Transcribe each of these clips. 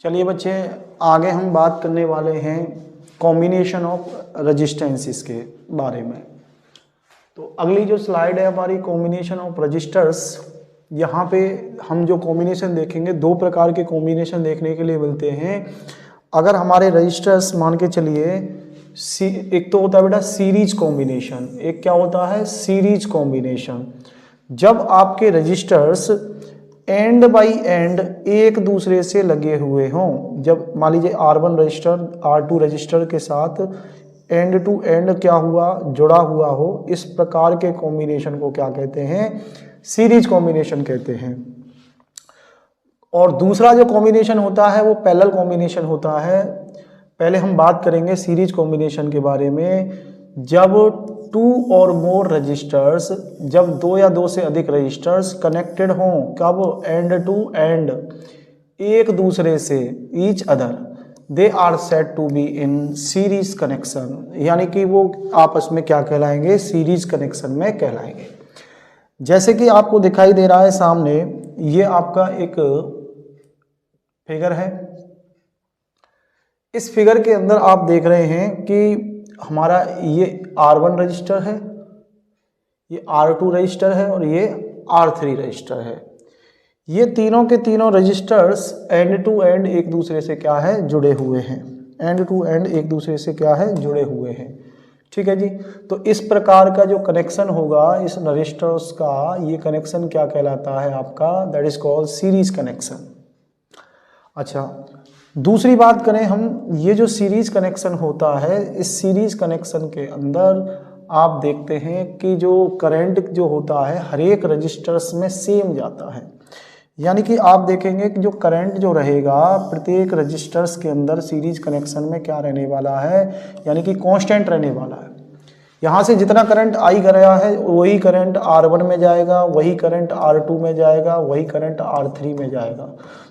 चलिए बच्चे, आगे हम बात करने वाले हैं कॉम्बिनेशन ऑफ रजिस्टेंसेस के बारे में। तो अगली जो स्लाइड है हमारी कॉम्बिनेशन ऑफ रजिस्टर्स, यहाँ पे हम जो कॉम्बिनेशन देखेंगे, दो प्रकार के कॉम्बिनेशन देखने के लिए मिलते हैं। अगर हमारे रजिस्टर्स मान के चलिए, एक तो होता है बेटा सीरीज कॉम्बिनेशन, एक क्या होता है सीरीज कॉम्बिनेशन। जब आपके रजिस्टर्स एंड बाई एंड एक दूसरे से लगे हुए हों, जब मान लीजिए R1 रजिस्टर R2 रजिस्टर के साथ एंड टू एंड क्या हुआ, जुड़ा हुआ हो, इस प्रकार के कॉम्बिनेशन को क्या कहते हैं, सीरीज कॉम्बिनेशन कहते हैं। और दूसरा जो कॉम्बिनेशन होता है वो पैरेलल कॉम्बिनेशन होता है। पहले हम बात करेंगे सीरीज कॉम्बिनेशन के बारे में। जब टू और मोर रजिस्टर्स, जब दो या दो से अधिक रजिस्टर्स कनेक्टेड हों, कब, एंड टू एंड, एक दूसरे से, each other, they are said to be in series connection, यानी कि वो आपस में क्या कहलाएंगे, सीरीज कनेक्शन में कहलाएंगे। जैसे कि आपको दिखाई दे रहा है सामने, ये आपका एक फिगर है। इस फिगर के अंदर आप देख रहे हैं कि हमारा ये R1 रजिस्टर है, ये R2 रजिस्टर है और ये R3 रजिस्टर है। ये तीनों के तीनों रजिस्टर्स एंड टू एंड एक दूसरे से क्या है, जुड़े हुए हैं। एंड टू एंड एक दूसरे से क्या है, जुड़े हुए हैं। ठीक है जी। तो इस प्रकार का जो कनेक्शन होगा इस रजिस्टर्स का, ये कनेक्शन क्या कहलाता है आपका, that is called series connection. अच्छा, दूसरी बात करें हम, ये जो सीरीज कनेक्शन होता है, इस सीरीज कनेक्शन के अंदर आप देखते हैं कि जो करंट जो होता है हर एक रजिस्टर्स में सेम जाता है। यानी कि आप देखेंगे कि जो करंट जो रहेगा प्रत्येक रजिस्टर्स के अंदर सीरीज कनेक्शन में क्या रहने वाला है, यानी कि कांस्टेंट रहने वाला है। यहाँ से जितना करंट आई गया है वही करंट R1 में जाएगा, वही करंट R2 में जाएगा, वही करंट R3 में जाएगा।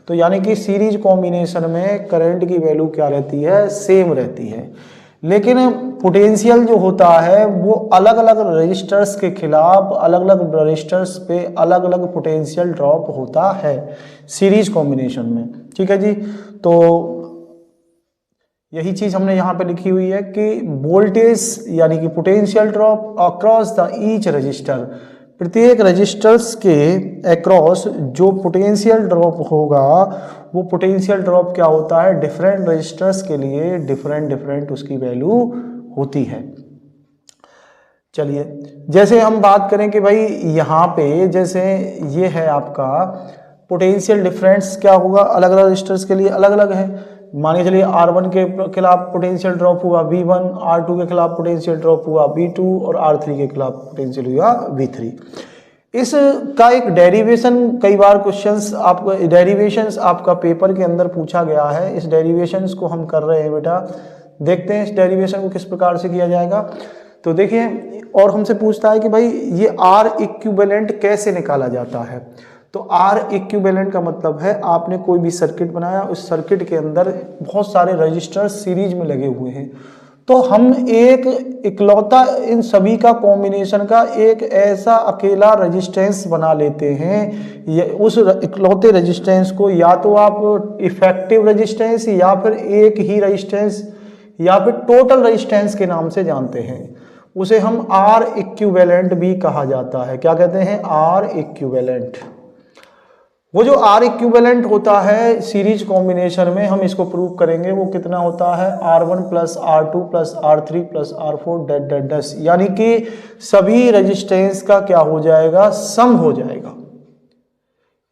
तो यानी कि सीरीज कॉम्बिनेशन में करंट की वैल्यू क्या रहती है, सेम रहती है। लेकिन पोटेंशियल जो होता है वो अलग अलग रजिस्टर्स के खिलाफ, अलग अलग रजिस्टर्स पे अलग अलग पोटेंशियल ड्रॉप होता है सीरीज कॉम्बिनेशन में। ठीक है जी। तो यही चीज हमने यहाँ पे लिखी हुई है कि वोल्टेज यानी कि potential drop across the each resistor, प्रत्येक रजिस्टर्स के अक्रॉस जो पोटेंशियल ड्रॉप होगा वो पोटेंशियल ड्रॉप क्या होता है, डिफरेंट रजिस्टर्स के लिए डिफरेंट उसकी वैल्यू होती है। चलिए, जैसे हम बात करें कि भाई यहाँ पे जैसे ये है आपका पोटेंशियल डिफरेंस क्या होगा, अलग अलग रजिस्टर्स के लिए अलग अलग है। मानिए चलिए R1 के खिलाफ पोटेंशियल ड्रॉप हुआ V1, R2 के खिलाफ पोटेंशियल ड्रॉप हुआ V2 और R3 के खिलाफ पोटेंशियल हुआ V3। इसका एक डेरिवेशन, कई बार क्वेश्चंस आपको डेरिवेशंस आपका पेपर के अंदर पूछा गया है। इस डेरिवेशंस को हम कर रहे हैं बेटा, देखते हैं इस डेरिवेशन को किस प्रकार से किया जाएगा। तो देखिए, और हमसे पूछता है कि भाई ये R इक्विवेलेंट कैसे निकाला जाता है। तो R इक्विवेलेंट का मतलब है आपने कोई भी सर्किट बनाया, उस सर्किट के अंदर बहुत सारे रजिस्टर सीरीज में लगे हुए हैं, तो हम एक इकलौता इन सभी का कॉम्बिनेशन का एक ऐसा अकेला रेजिस्टेंस बना लेते हैं। उस इकलौते रेजिस्टेंस को या तो आप इफेक्टिव रेजिस्टेंस या फिर एक ही रेजिस्टेंस या फिर टोटल रेजिस्टेंस के नाम से जानते हैं। उसे हम R इक्विवेलेंट भी कहा जाता है। क्या कहते हैं, R इक्विवेलेंट। वो जो R इक्विवेलेंट होता है सीरीज कॉम्बिनेशन में, हम इसको प्रूव करेंगे, वो कितना होता है, R1 plus R2 plus R3 plus R4 dash, यानी कि सभी रेजिस्टेंस का क्या हो जाएगा, सम हो जाएगा।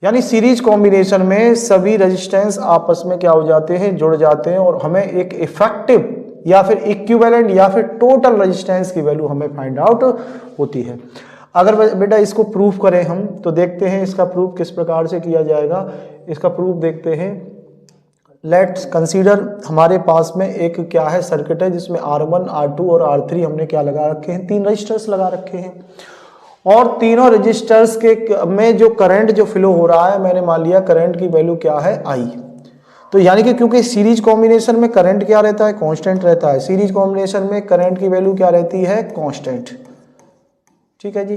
यानी सीरीज कॉम्बिनेशन में सभी रेजिस्टेंस आपस में क्या हो जाते हैं, जुड़ जाते हैं, और हमें एक इफेक्टिव या फिर इक्विवेलेंट या फिर टोटल रेजिस्टेंस की वैल्यू हमें फाइंड आउट होती है। अगर बेटा इसको प्रूफ करें हम, तो देखते हैं इसका प्रूफ किस प्रकार से किया जाएगा। इसका प्रूफ देखते हैं। लेट्स कंसीडर हमारे पास में एक क्या है, सर्किट है जिसमें R1, R2 और R3 हमने क्या लगा रखे हैं, तीन रजिस्टर्स लगा रखे हैं। और तीनों रजिस्टर्स के में जो करंट जो फ्लो हो रहा है, मैंने मान लिया करंट की वैल्यू क्या है, I। तो यानी कि क्योंकि सीरीज कॉम्बिनेशन में करंट क्या रहता है, कांस्टेंट रहता है। सीरीज कॉम्बिनेशन में करंट की वैल्यू क्या रहती है, कांस्टेंट। ठीक है जी।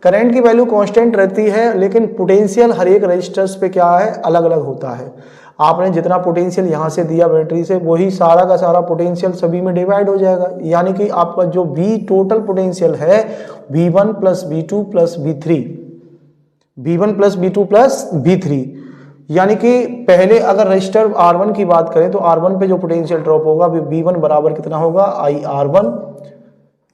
करंट की वैल्यू कांस्टेंट रहती है, लेकिन पोटेंशियल हर एक रजिस्टर्स पे क्या है, अलग अलग होता है। आपने जितना पोटेंशियल यहाँ से दिया बैटरी से, वही सारा का सारा पोटेंशियल सभी में डिवाइड हो जाएगा। यानी कि आपका जो V टोटल पोटेंशियल है V1 plus V2 plus V3, V1 plus V2 plus V3, यानी कि पहले अगर रजिस्टर R1 की बात करें तो R1 पे जो पोटेंशियल ड्रॉप होगा V1 बराबर कितना होगा IR1,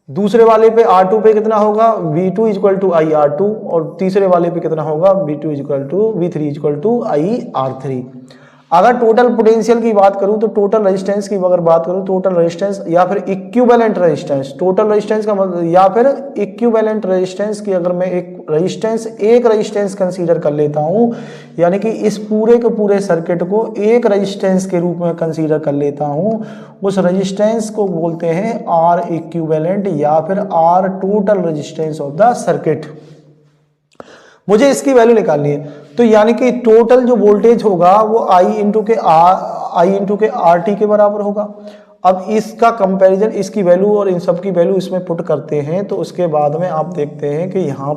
दूसरे वाले पे R2 पे कितना होगा V2 इक्वल टू IR2, और तीसरे वाले पे कितना होगा V2 equal to V3 equal to IR3। अगर टोटल पोटेंशियल की बात करूं तो टोटल रेजिस्टेंस की अगर बात करूं, टोटल रेजिस्टेंस या फिर इक्विवेलेंट रेजिस्टेंस, टोटल रेजिस्टेंस का मतलब या फिर इक्विवेलेंट रेजिस्टेंस की अगर मैं एक रेजिस्टेंस कंसीडर कर लेता हूं, यानी कि इस पूरे के पूरे सर्किट को एक रेजिस्टेंस के रूप में कंसीडर कर लेता हूं, उस रेजिस्टेंस को बोलते हैं R इक्विवेलेंट या फिर R total resistance of the circuit. मुझे इसकी वैल्यू निकालनी है, तो यानी कि टोटल जो वोल्टेज होगा वो I इंटू के RT के बराबर होगा। अब इसका कंपैरिजन, इसकी वैल्यू और इन सब की वैल्यू इसमें पुट करते हैं, तो उसके बाद में आप देखते हैं कि यहाँ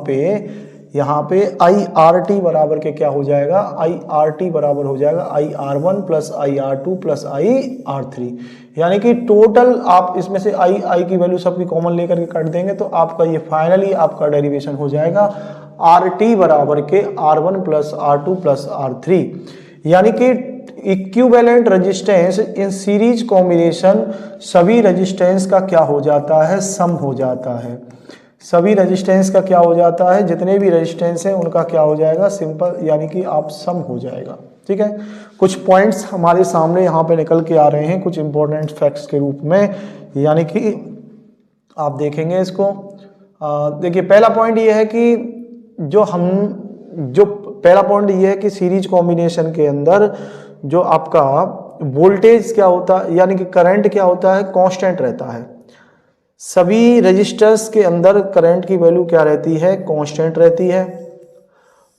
पे IRT बराबर के क्या हो जाएगा, IRT बराबर हो जाएगा IR1 plus IR2 plus IR3, यानी कि टोटल आप इसमें से I की वैल्यू सबकी कॉमन लेकर के काट देंगे तो आपका ये फाइनली आपका डेरिवेशन हो जाएगा RT बराबर के R1 plus R2 plus R3, यानी कि equivalent resistance in series combination सभी रेजिस्टेंस का क्या हो जाता है, सम हो जाता है। सभी रेजिस्टेंस का क्या हो जाता है, जितने भी रेजिस्टेंस हैं उनका क्या हो जाएगा, सिंपल, यानी कि आप सम हो जाएगा। ठीक है, कुछ पॉइंट्स हमारे सामने यहाँ पे निकल के आ रहे हैं कुछ इंपॉर्टेंट फैक्ट्स के रूप में, यानी कि आप देखेंगे इसको। देखिए पहला पॉइंट ये है कि पहला पॉइंट ये है कि सीरीज कॉम्बिनेशन के अंदर जो आपका वोल्टेज क्या होता है, यानी कि करंट क्या होता है, कांस्टेंट रहता है। सभी रजिस्टर्स के अंदर करंट की वैल्यू क्या रहती है, कांस्टेंट रहती है।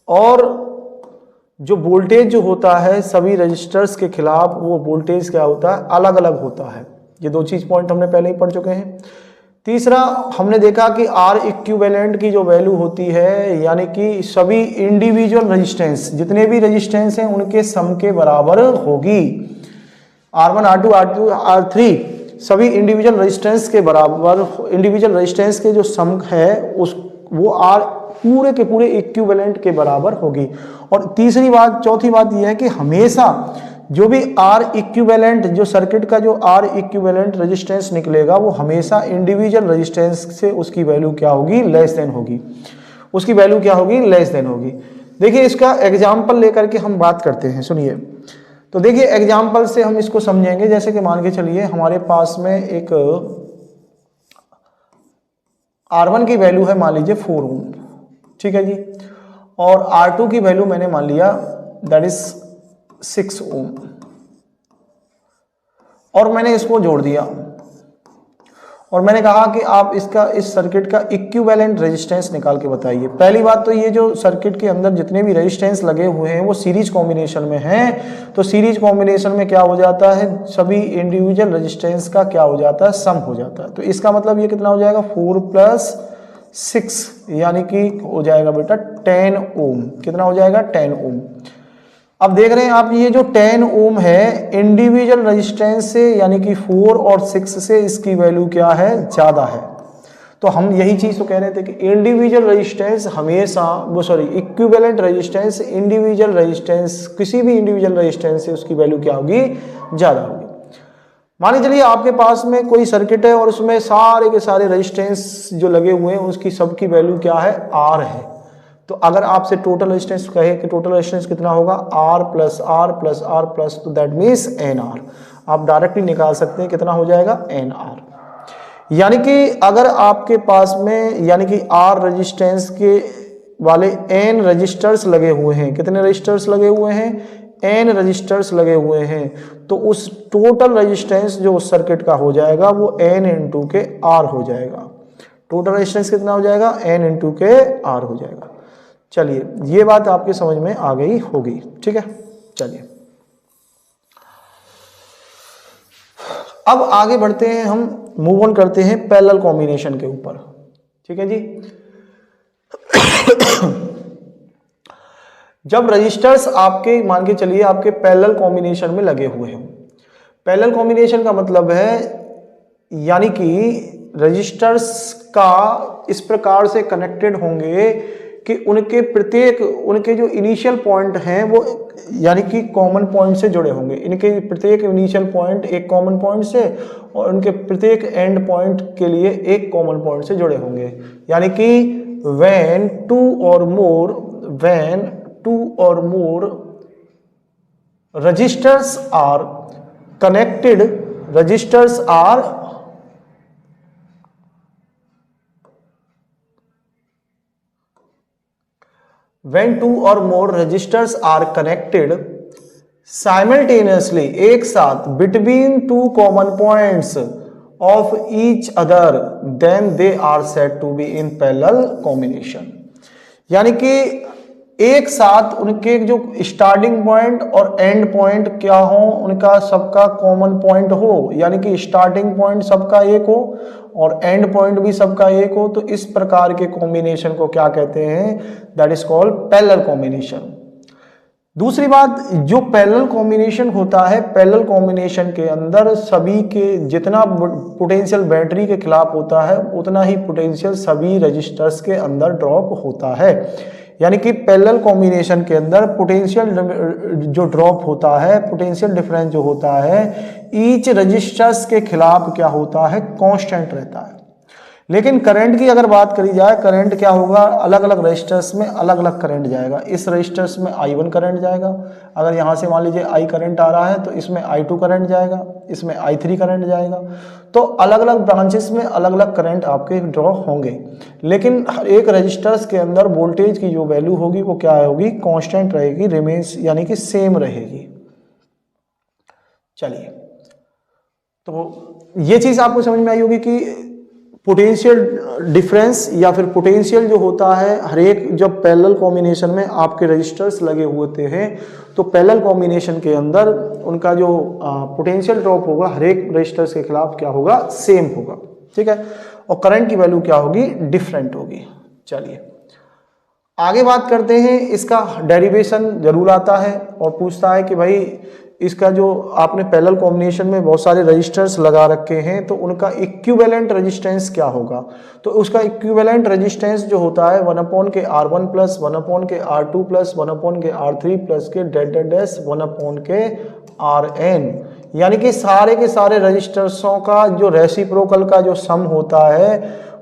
और जो वोल्टेज जो होता है सभी रजिस्टर्स के खिलाफ, वो वोल्टेज क्या होता है, अलग अलग होता है। ये दो चीज पॉइंट हमने पहले ही पढ़ चुके हैं। तीसरा हमने देखा कि R इक्विवेलेंट की जो वैल्यू होती है, यानी कि सभी इंडिविजुअल रेजिस्टेंस, जितने भी रेजिस्टेंस हैं उनके सम के बराबर होगी। R1 R2 R3 सभी इंडिविजुअल रेजिस्टेंस के बराबर, इंडिविजुअल रेजिस्टेंस के जो सम है वो R पूरे के पूरे इक्विवेलेंट के बराबर होगी। और चौथी बात यह है कि हमेशा जो भी R इक्विवेलेंट, जो सर्किट का जो R इक्विवेलेंट रेजिस्टेंस निकलेगा वो हमेशा इंडिविजुअल रेजिस्टेंस से उसकी वैल्यू क्या होगी, लेस देन होगी। उसकी वैल्यू क्या होगी, लेस देन होगी। देखिए इसका एग्जाम्पल लेकर के हम बात करते हैं, सुनिए। तो देखिए एग्जाम्पल से हम इसको समझेंगे। जैसे कि मान के चलिए हमारे पास में एक R1 की वैल्यू है मान लीजिए 4 ओम, ठीक है जी, और R2 की वैल्यू मैंने मान लिया दैट इज 6 ओम, और मैंने इसको जोड़ दिया और मैंने कहा कि आप इस सर्किट का इक्विवेलेंट रेजिस्टेंस निकाल के बताइए। पहली बात तो ये जो सर्किट के अंदर जितने भी रेजिस्टेंस लगे हुए हैं वो सीरीज कॉम्बिनेशन में हैं, तो सीरीज कॉम्बिनेशन में क्या हो जाता है, सभी इंडिविजुअल रेजिस्टेंस का क्या हो जाता है, सम हो जाता है। तो इसका मतलब ये कितना हो जाएगा, 4 प्लस 6, यानी कि हो जाएगा बेटा 10 ओम। कितना हो जाएगा, 10 ओम। अब देख रहे हैं आप ये जो 10 ओम है इंडिविजुअल रेजिस्टेंस से, यानी कि 4 और 6 से इसकी वैल्यू क्या है, ज्यादा है। तो हम यही चीज तो कह रहे थे कि इंडिविजुअल रेजिस्टेंस हमेशा इक्विवेलेंट रेजिस्टेंस, इंडिविजुअल रेजिस्टेंस, किसी भी इंडिविजुअल रेजिस्टेंस से उसकी वैल्यू क्या होगी, ज्यादा होगी। मान लीजिए चलिए आपके पास में कोई सर्किट है और उसमें सारे के सारे रेजिस्टेंस जो लगे हुए हैं उसकी सबकी वैल्यू क्या है, R है। तो अगर आपसे टोटल रेजिस्टेंस कहे कि टोटल रेजिस्टेंस कितना होगा, R plus R plus R plus, तो दैट मीन्स NR। आप डायरेक्टली निकाल सकते हैं कितना हो जाएगा, NR। यानी कि अगर आपके पास में, यानी कि R रेजिस्टेंस के वाले N रजिस्टर्स लगे हुए हैं, कितने रजिस्टर्स लगे हुए हैं, N रजिस्टर्स लगे हुए हैं, तो उस टोटल रेजिस्टेंस जो उस सर्किट का हो जाएगा वो N इंटू के R हो जाएगा। टोटल रेजिस्टेंस कितना हो जाएगा, N इंटू के R हो जाएगा। चलिए ये बात आपके समझ में आ गई होगी, ठीक है। चलिए अब आगे बढ़ते हैं, हम मूव ऑन करते हैं पैरेलल कॉम्बिनेशन के ऊपर, ठीक है जी। जब रजिस्टर्स आपके मान के चलिए आपके पैरेलल कॉम्बिनेशन में लगे हुए हैं। पैरेलल कॉम्बिनेशन का मतलब है यानी कि रजिस्टर्स का इस प्रकार से कनेक्टेड होंगे कि उनके जो इनिशियल पॉइंट हैं वो यानी कि कॉमन पॉइंट से जुड़े होंगे। इनके प्रत्येक इनिशियल पॉइंट एक कॉमन पॉइंट से और उनके प्रत्येक एंड पॉइंट के लिए एक कॉमन पॉइंट से जुड़े होंगे। यानी कि when two or more registers are connected, when two or more registers are connected simultaneously, एक साथ, between two common points of each other, then they are said to be in parallel combination। यानी कि एक साथ उनके जो starting point और and point क्या हो, उनका सबका कॉमन पॉइंट हो, यानी कि स्टार्टिंग पॉइंट सबका एक हो और एंड पॉइंट भी सबका एक हो, तो इस प्रकार के कॉम्बिनेशन को क्या कहते हैं? That is called parallel combination. दूसरी बात, जो पैरेलल कॉम्बिनेशन होता है, पैरेलल कॉम्बिनेशन के अंदर सभी के जितना पोटेंशियल बैटरी के खिलाफ होता है उतना ही पोटेंशियल सभी रजिस्टर्स के अंदर ड्रॉप होता है। यानी कि पैरेलल कॉम्बिनेशन के अंदर पोटेंशियल जो ड्रॉप होता है, पोटेंशियल डिफरेंस जो होता है, ईच रजिस्टर्स के खिलाफ क्या होता है? कांस्टेंट रहता है। लेकिन करंट की अगर बात करी जाए, करंट क्या होगा? अलग अलग रजिस्टर्स में अलग अलग करंट जाएगा। इस रजिस्टर्स में I1 करंट जाएगा, अगर यहाँ से मान लीजिए I करंट आ रहा है तो इसमें I2 करंट जाएगा, इसमें I3 करंट जाएगा। तो अलग अलग ब्रांचेस में अलग अलग करंट आपके ड्रॉ होंगे, लेकिन हर एक रजिस्टर्स के अंदर वोल्टेज की जो वैल्यू होगी वो क्या होगी? कॉन्स्टेंट रहेगी, रिमेन्स यानी कि सेम रहेगी। चलिए, तो ये चीज़ आपको समझ में आई होगी कि पोटेंशियल डिफरेंस या फिर पोटेंशियल जो होता है हर एक, जब पैरेलल कॉम्बिनेशन में आपके रजिस्टर्स लगे होते हैं तो पैरेलल कॉम्बिनेशन के अंदर उनका जो पोटेंशियल ड्रॉप होगा हर एक रजिस्टर्स के खिलाफ क्या होगा? सेम होगा। ठीक है, और करंट की वैल्यू क्या होगी? डिफरेंट होगी। चलिए आगे बात करते हैं। इसका डेरिवेशन जरूर आता है और पूछता है कि भाई इसका जो आपने पैरेलल कॉम्बिनेशन में बहुत सारे रजिस्टर्स लगा रखे हैं तो उनका इक्विवेलेंट रेजिस्टेंस क्या होगा? तो उसका इक्विवेलेंट रेजिस्टेंस जो होता है 1/R1 plus 1/R2 plus 1/R3 plus के डैश 1/Rn, यानी कि सारे के सारे रजिस्टर्सों का जो रेसिप्रोकल का जो सम होता है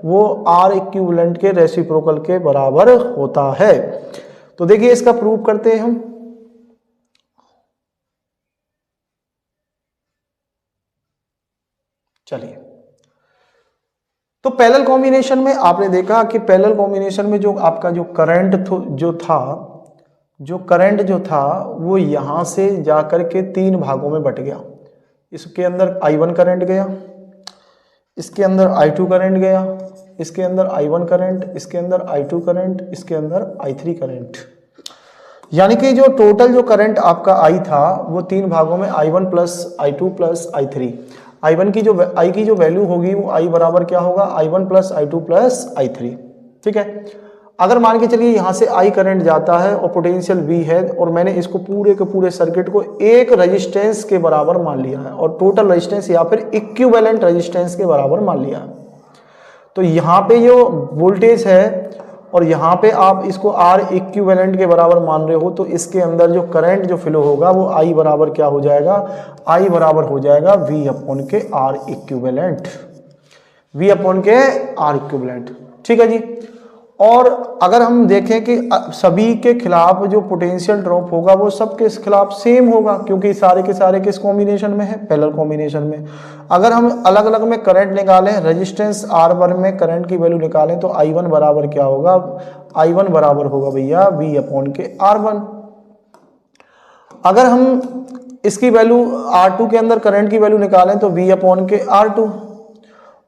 वो R इक्विवेलेंट के रेसिप्रोकल के बराबर होता है। तो देखिए इसका प्रूव करते हैं हम। चलिए, तो पैरेलल कॉम्बिनेशन में आपने देखा कि पैरेलल कॉम्बिनेशन में जो आपका जो करंट जो था वो यहां से जाकर के तीन भागों में बट गया। इसके अंदर I1 करंट गया, इसके अंदर I2 करंट गया, इसके अंदर I1 करंट, इसके अंदर I2 करंट, इसके अंदर I3 करंट। यानी कि जो टोटल जो करंट आपका I था वो तीन भागों में I1 plus I2 plus I3। I1 की जो I की जो वैल्यू होगी वो I बराबर क्या होगा? I1 plus I2 plus I3। ठीक है, अगर मान के चलिए यहाँ से I करंट जाता है और पोटेंशियल V है और मैंने इसको पूरे के पूरे सर्किट को एक रेजिस्टेंस के बराबर मान लिया है और टोटल रेजिस्टेंस या फिर इक्विवेलेंट रेजिस्टेंस के बराबर मान लिया है, तो यहाँ पे जो वोल्टेज है और यहाँ पे आप इसको R इक्विवेलेंट के बराबर मान रहे हो, तो इसके अंदर जो करंट जो फ्लो होगा वो I बराबर क्या हो जाएगा? I बराबर हो जाएगा V अपॉन के R इक्विवेलेंट, V अपॉन के R इक्विवेलेंट। ठीक है जी। और अगर हम देखें कि सभी के खिलाफ जो पोटेंशियल ड्रॉप होगा वो सबके खिलाफ सेम होगा, क्योंकि सारे के सारे किस कॉम्बिनेशन में है? पैरेलल कॉम्बिनेशन में। अगर हम अलग अलग में करंट निकालें, रेजिस्टेंस R1 में करंट की वैल्यू निकालें तो I1 बराबर क्या होगा? I1 बराबर होगा भैया V अपॉन के R1। अगर हम इसकी वैल्यू R2 के अंदर करंट की वैल्यू निकालें तो V अपॉन के R2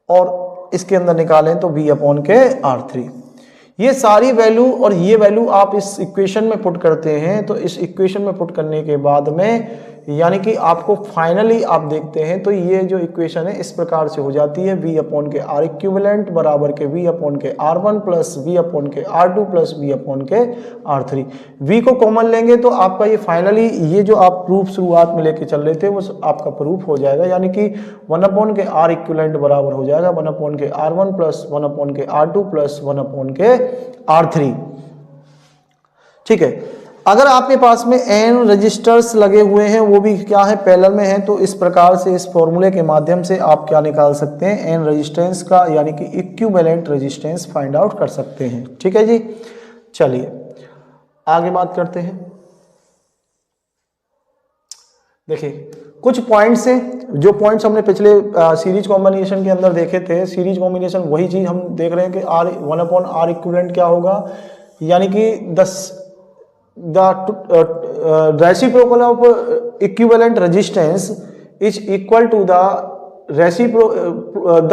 और इसके अंदर निकालें तो V अपॉन के R3। ये सारी वैल्यू और ये वैल्यू आप इस इक्वेशन में पुट करते हैं, तो इस इक्वेशन में पुट करने के बाद में यानी कि आपको फाइनली आप देखते हैं तो ये जो इक्वेशन है इस प्रकार से हो जाती है, V अपॉन के R इक्विवेलेंट बराबर के V अपॉन के R1 प्लस V अपॉन के R2 प्लस V अपॉन के R3। V को कॉमन लेंगे तो आपका ये फाइनली ये जो आप प्रूफ शुरुआत में लेके चल रहे थे वो आपका प्रूफ हो जाएगा, यानी कि 1 अपॉन के R इक्विवेलेंट बराबर हो जाएगा 1 अपॉन के R1 प्लस 1 अपॉन के R2 प्लस 1 अपॉन के R3। ठीक है, अगर आपके पास में n रजिस्टर्स लगे हुए हैं वो भी क्या है पैरेलल में है, तो इस प्रकार से इस फॉर्मूले के माध्यम से आप क्या निकाल सकते हैं n रेजिस्टेंस का यानी कि इक्विवेलेंट रेजिस्टेंस फाइंड आउट कर सकते हैं। ठीक है जी, चलिए आगे बात करते हैं। देखिए कुछ पॉइंट्स हैं, जो पॉइंट्स हमने पिछले सीरीज कॉम्बिनेशन के अंदर देखे थे, सीरीज कॉम्बिनेशन वही चीज हम देख रहे हैं कि R 1 अपॉन R इक्विवेलेंट क्या होगा, यानी कि the reciprocal of equivalent resistance is equal to the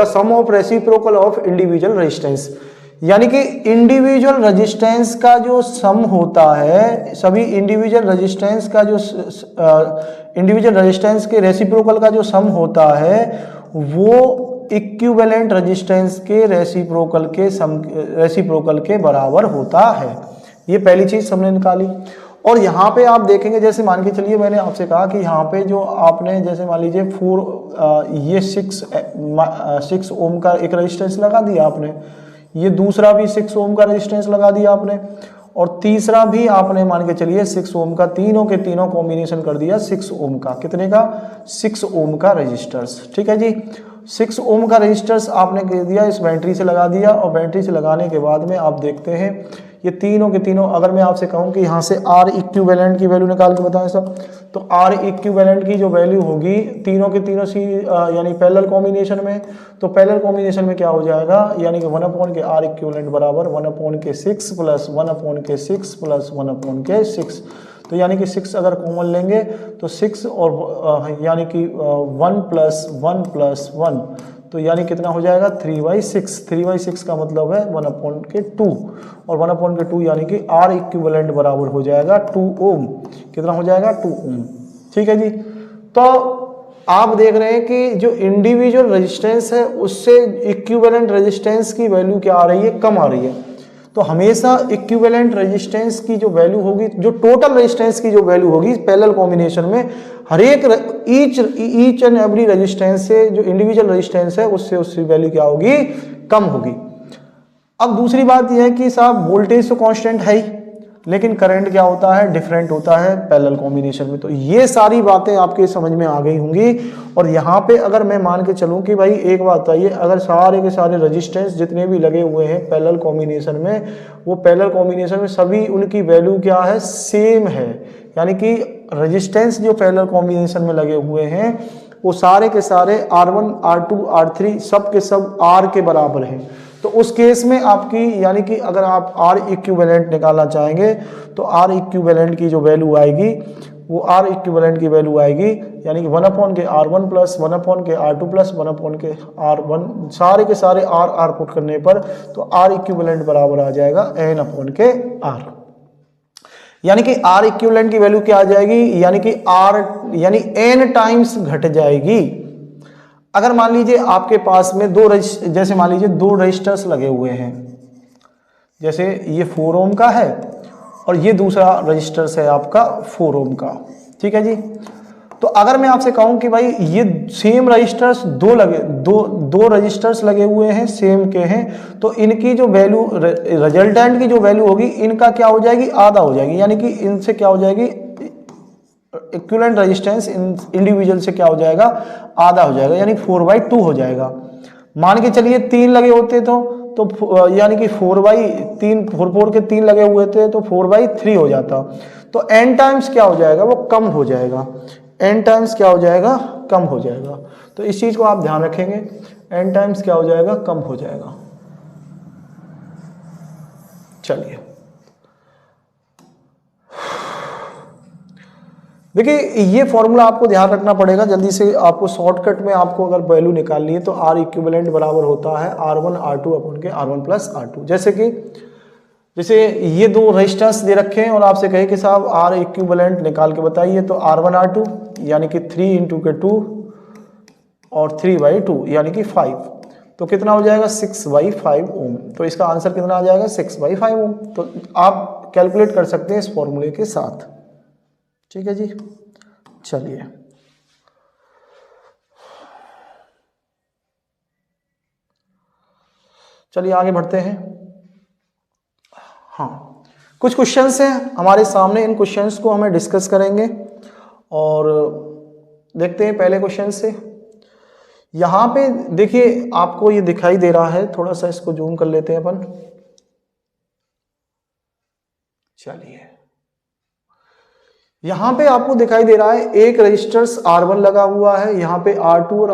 sum of reciprocal of individual resistance। यानी कि इंडिविजुअल रेजिस्टेंस का जो सम होता है, सभी इंडिविजुअल रेजिस्टेंस का जो इंडिविजुअल रेजिस्टेंस के रेसिप्रोकल का जो सम होता है वो इक्विवेलेंट रेजिस्टेंस के रेसिप्रोकल के बराबर होता है। ये पहली चीज हमने निकाली। और यहाँ पे आप देखेंगे, जैसे मान के चलिए मैंने आपसे कहा कि यहाँ पे जो आपने जैसे मान लीजिए 6 ओम का एक रेजिस्टेंस लगा दिया आपने, ये दूसरा भी 6 ओम का रेजिस्टेंस लगा दिया आपने, और तीसरा भी आपने मान के चलिए 6 ओम का, तीनों के तीनों कॉम्बिनेशन कर दिया 6 ओम का। कितने का? 6 ओम का रेजिस्टर्स। ठीक है जी, 6 ओम का रेजिस्टर्स आपने कह दिया, इस बैटरी से लगा दिया, और बैटरी से लगाने के बाद में आप देखते हैं ये तीनों के तीनों, अगर मैं आपसे कहूं कि यहाँ से R इक्विवेलेंट की वैल्यू निकाल के बताएं सब, तो R इक्विवेलेंट की जो वैल्यू होगी तीनों के तीनों सी यानी पैरेलल कॉम्बिनेशन में, तो पैरेलल कॉम्बिनेशन में क्या हो जाएगा, यानी कि 1 अपॉन के R इक्विवेलेंट बराबर 1 अपॉन के 6 प्लस 1 अपॉन के 6 प्लस 1 अपॉन के 6। तो यानी कि 6 अगर कॉमन लेंगे तो 6 और यानी कि 1 प्लस 1 प्लस 1, तो यानी कितना हो जाएगा 3/6। 3/6 का मतलब है 1 अपॉन के 2, और 1 अपॉन के 2 यानी कि R इक्विवेलेंट बराबर हो जाएगा 2 ओम। कितना हो जाएगा? 2 ओम। ठीक है जी, तो आप देख रहे हैं कि जो इंडिविजुअल रेजिस्टेंस है उससे इक्विवेलेंट रेजिस्टेंस की वैल्यू क्या आ रही है? कम आ रही है। तो हमेशा इक्विवेलेंट रेजिस्टेंस की जो वैल्यू होगी, जो टोटल रेजिस्टेंस की जो वैल्यू होगी पैरेलल कॉम्बिनेशन में, हर एक ईच एंड एवरी रेजिस्टेंस से जो इंडिविजुअल रेजिस्टेंस है उससे वैल्यू क्या होगी? कम होगी। अब दूसरी बात यह है कि साहब वोल्टेज तो कांस्टेंट है ही, लेकिन करंट क्या होता है? डिफरेंट होता है पैरेलल कॉम्बिनेशन में। तो ये सारी बातें आपके समझ में आ गई होंगी। और यहाँ पे अगर मैं मान के चलूँ कि भाई एक बात बताइए, अगर सारे के सारे रेजिस्टेंस जितने भी लगे हुए हैं पैरेलल कॉम्बिनेशन में, वो पैरेलल कॉम्बिनेशन में सभी उनकी वैल्यू क्या है? सेम है। यानी कि रेजिस्टेंस जो पैरेलल कॉम्बिनेशन में लगे हुए हैं वो सारे के सारे R1, R2, R3 सब के सब R के बराबर हैं। तो उस केस में आपकी यानी कि अगर आप R इक्विवेलेंट निकालना चाहेंगे तो R इक्विवेलेंट की जो वैल्यू आएगी वो R इक्विवेलेंट की वैल्यू आएगी यानी कि 1 अपॉन के R1 प्लस 1 अपॉन के R2 प्लस 1 अपॉन के R1, सारे के सारे R पुट करने पर तो R इक्विवेलेंट बराबर आ जाएगा N अपॉन के R। यानी कि R इक्विवेलेंट की वैल्यू क्या आ जाएगी? यानी कि R यानी N टाइम्स घट जाएगी। अगर मान लीजिए आपके पास में जैसे मान लीजिए 2 रजिस्टर्स लगे हुए हैं, जैसे ये 4 ओम का है और ये दूसरा रजिस्टर्स है आपका 4 ओम का। ठीक है जी, तो अगर मैं आपसे कहूं कि भाई ये सेम रजिस्टर्स दो रजिस्टर्स लगे हुए हैं, सेम के हैं, तो इनकी जो वैल्यू रिजल्टेंट की जो वैल्यू होगी इनका क्या हो जाएगी? आधा हो जाएगी। यानी कि इनसे क्या हो जाएगी? इक्विवेलेंट रेजिस्टेंस इंडिविजुअल से क्या हो जाएगा? आधा हो जाएगा, यानी 4/2 हो जाएगा। मान के चलिए 3 लगे होते तो यानी कि 4 के 3 लगे हुए थे तो 4/3 हो जाता। तो n टाइम्स क्या हो जाएगा? वो कम हो जाएगा। n टाइम्स क्या हो जाएगा? कम हो जाएगा। तो इस चीज को आप ध्यान रखेंगे, n टाइम्स क्या हो जाएगा? कम हो जाएगा। चलिए देखिए, ये फॉर्मूला आपको ध्यान रखना पड़ेगा। जल्दी से आपको शॉर्टकट में आपको अगर वैल्यू निकालनी है तो R इक्विवेलेंट बराबर होता है R1 R2 अपॉन के R1 प्लस R2। जैसे कि जैसे ये दो रेजिस्टेंस दे रखे हैं और आपसे कहे कि साहब आर इक्विवेलेंट निकाल के बताइए, तो R1 R2 यानी कि 3 × के 2 और 3/2 यानी कि 5, तो कितना हो जाएगा 6/5 ओम। तो इसका आंसर कितना आ जाएगा 6/5 ओम। तो आप कैलकुलेट कर सकते हैं इस फॉर्मूले के साथ। ठीक है जी, चलिए आगे बढ़ते हैं। हाँ, कुछ क्वेश्चंस हैं हमारे सामने, इन क्वेश्चंस को हमें डिस्कस करेंगे और देखते हैं पहले क्वेश्चन से। यहाँ पे देखिए आपको ये दिखाई दे रहा है, थोड़ा सा इसको जूम कर लेते हैं अपन। चलिए, यहाँ पे आपको दिखाई दे रहा है एक रजिस्टर्स R1 लगा हुआ है, यहाँ पे R2 और